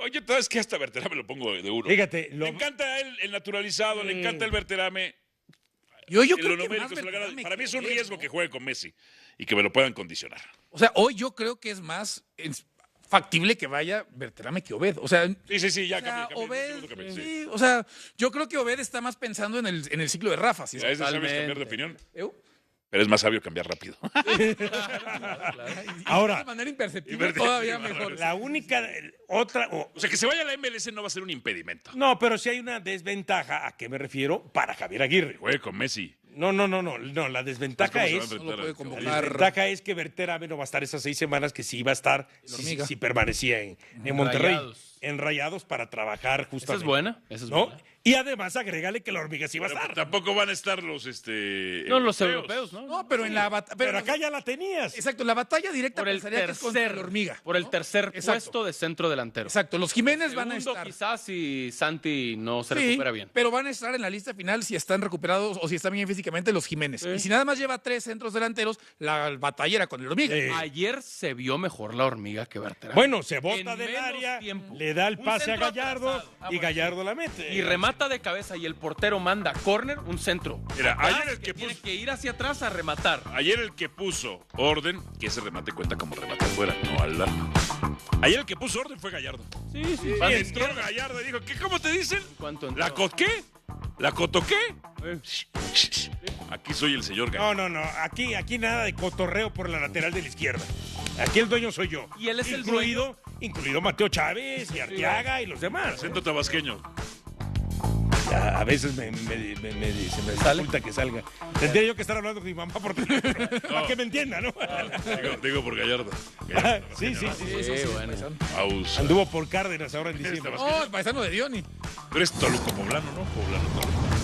Oye, ¿sabes qué? Hasta Berterame lo pongo de 1. Fíjate. Le encanta a él el naturalizado, le encanta el Berterame. Yo creo que más para mí es un riesgo que juegue con Messi y que me lo puedan condicionar. O sea, hoy yo creo que es más factible que vaya Berterame que Obed. O sea, sí, ya cambié. Obed, sí, o sea, yo creo que Obed está más pensando en el ciclo de Rafa. ¿Sí? ¿Es sabes cambiar de opinión? ¿Eu? Pero es más sabio cambiar rápido. Ahora, de manera imperceptible, todavía mejor. La única otra... O sea, que se vaya a la MLS no va a ser un impedimento. No, pero sí hay una desventaja. ¿A qué me refiero? Para Javier Aguirre. Juegue con Messi. No, la desventaja es... No lo puede convocar. La desventaja es que Berterame no va a estar esas 6 semanas que sí iba a estar si permanecía en Monterrey. Rayados. En Rayados para trabajar justamente. Esa es ¿no? buena. Y además agrégale que la hormiga sí va a estar. Tampoco van a estar los los europeos, ¿no? No, pero en la batalla. Pero acá ya la tenías. Exacto, la batalla directa Por el pensaría que es contra la hormiga. Por el tercer puesto de centro delantero. Exacto, los Jiménez van a estar. Quizás si Santi no se recupera bien. Pero van a estar en la lista final si están recuperados o si están bien físicamente los Jiménez. Y si nada más lleva 3 centros delanteros, la batalla era con el hormiga. Ayer se vio mejor la hormiga que Berterame. Bueno, se bota En del menos área, tiempo. le da el Un pase a centro Gallardo atrasado. y Gallardo la mete. Y remata de cabeza y el portero manda córner, un centro. Mira, Atrás, ayer el que tiene puso- que ir hacia atrás a rematar. Ayer el que puso orden, que ese remate cuenta como remate afuera, no al largo. Ayer el que puso orden fue Gallardo. Sí. Y entró Gallardo y dijo, ¿cómo te dicen? ¿Cuánto entró? ¿La qué? ¿La cotoqué? Aquí soy el señor Gallardo. No. Aquí nada de cotorreo por la lateral de la izquierda. Aquí el dueño soy yo. Y él es el incluido Mateo Chávez y Arteaga y los demás. Acento tabasqueño. A veces se me dificulta que salga. Tendría yo que estar hablando con mi mamá por teléfono, para que me entienda, ¿no? Digo por Gallardo. Sí. bueno. Pausa. Anduvo por Cárdenas ahora en diciembre. No, el paisano de Diony. Pero es Toluco poblano, ¿no? Poblano.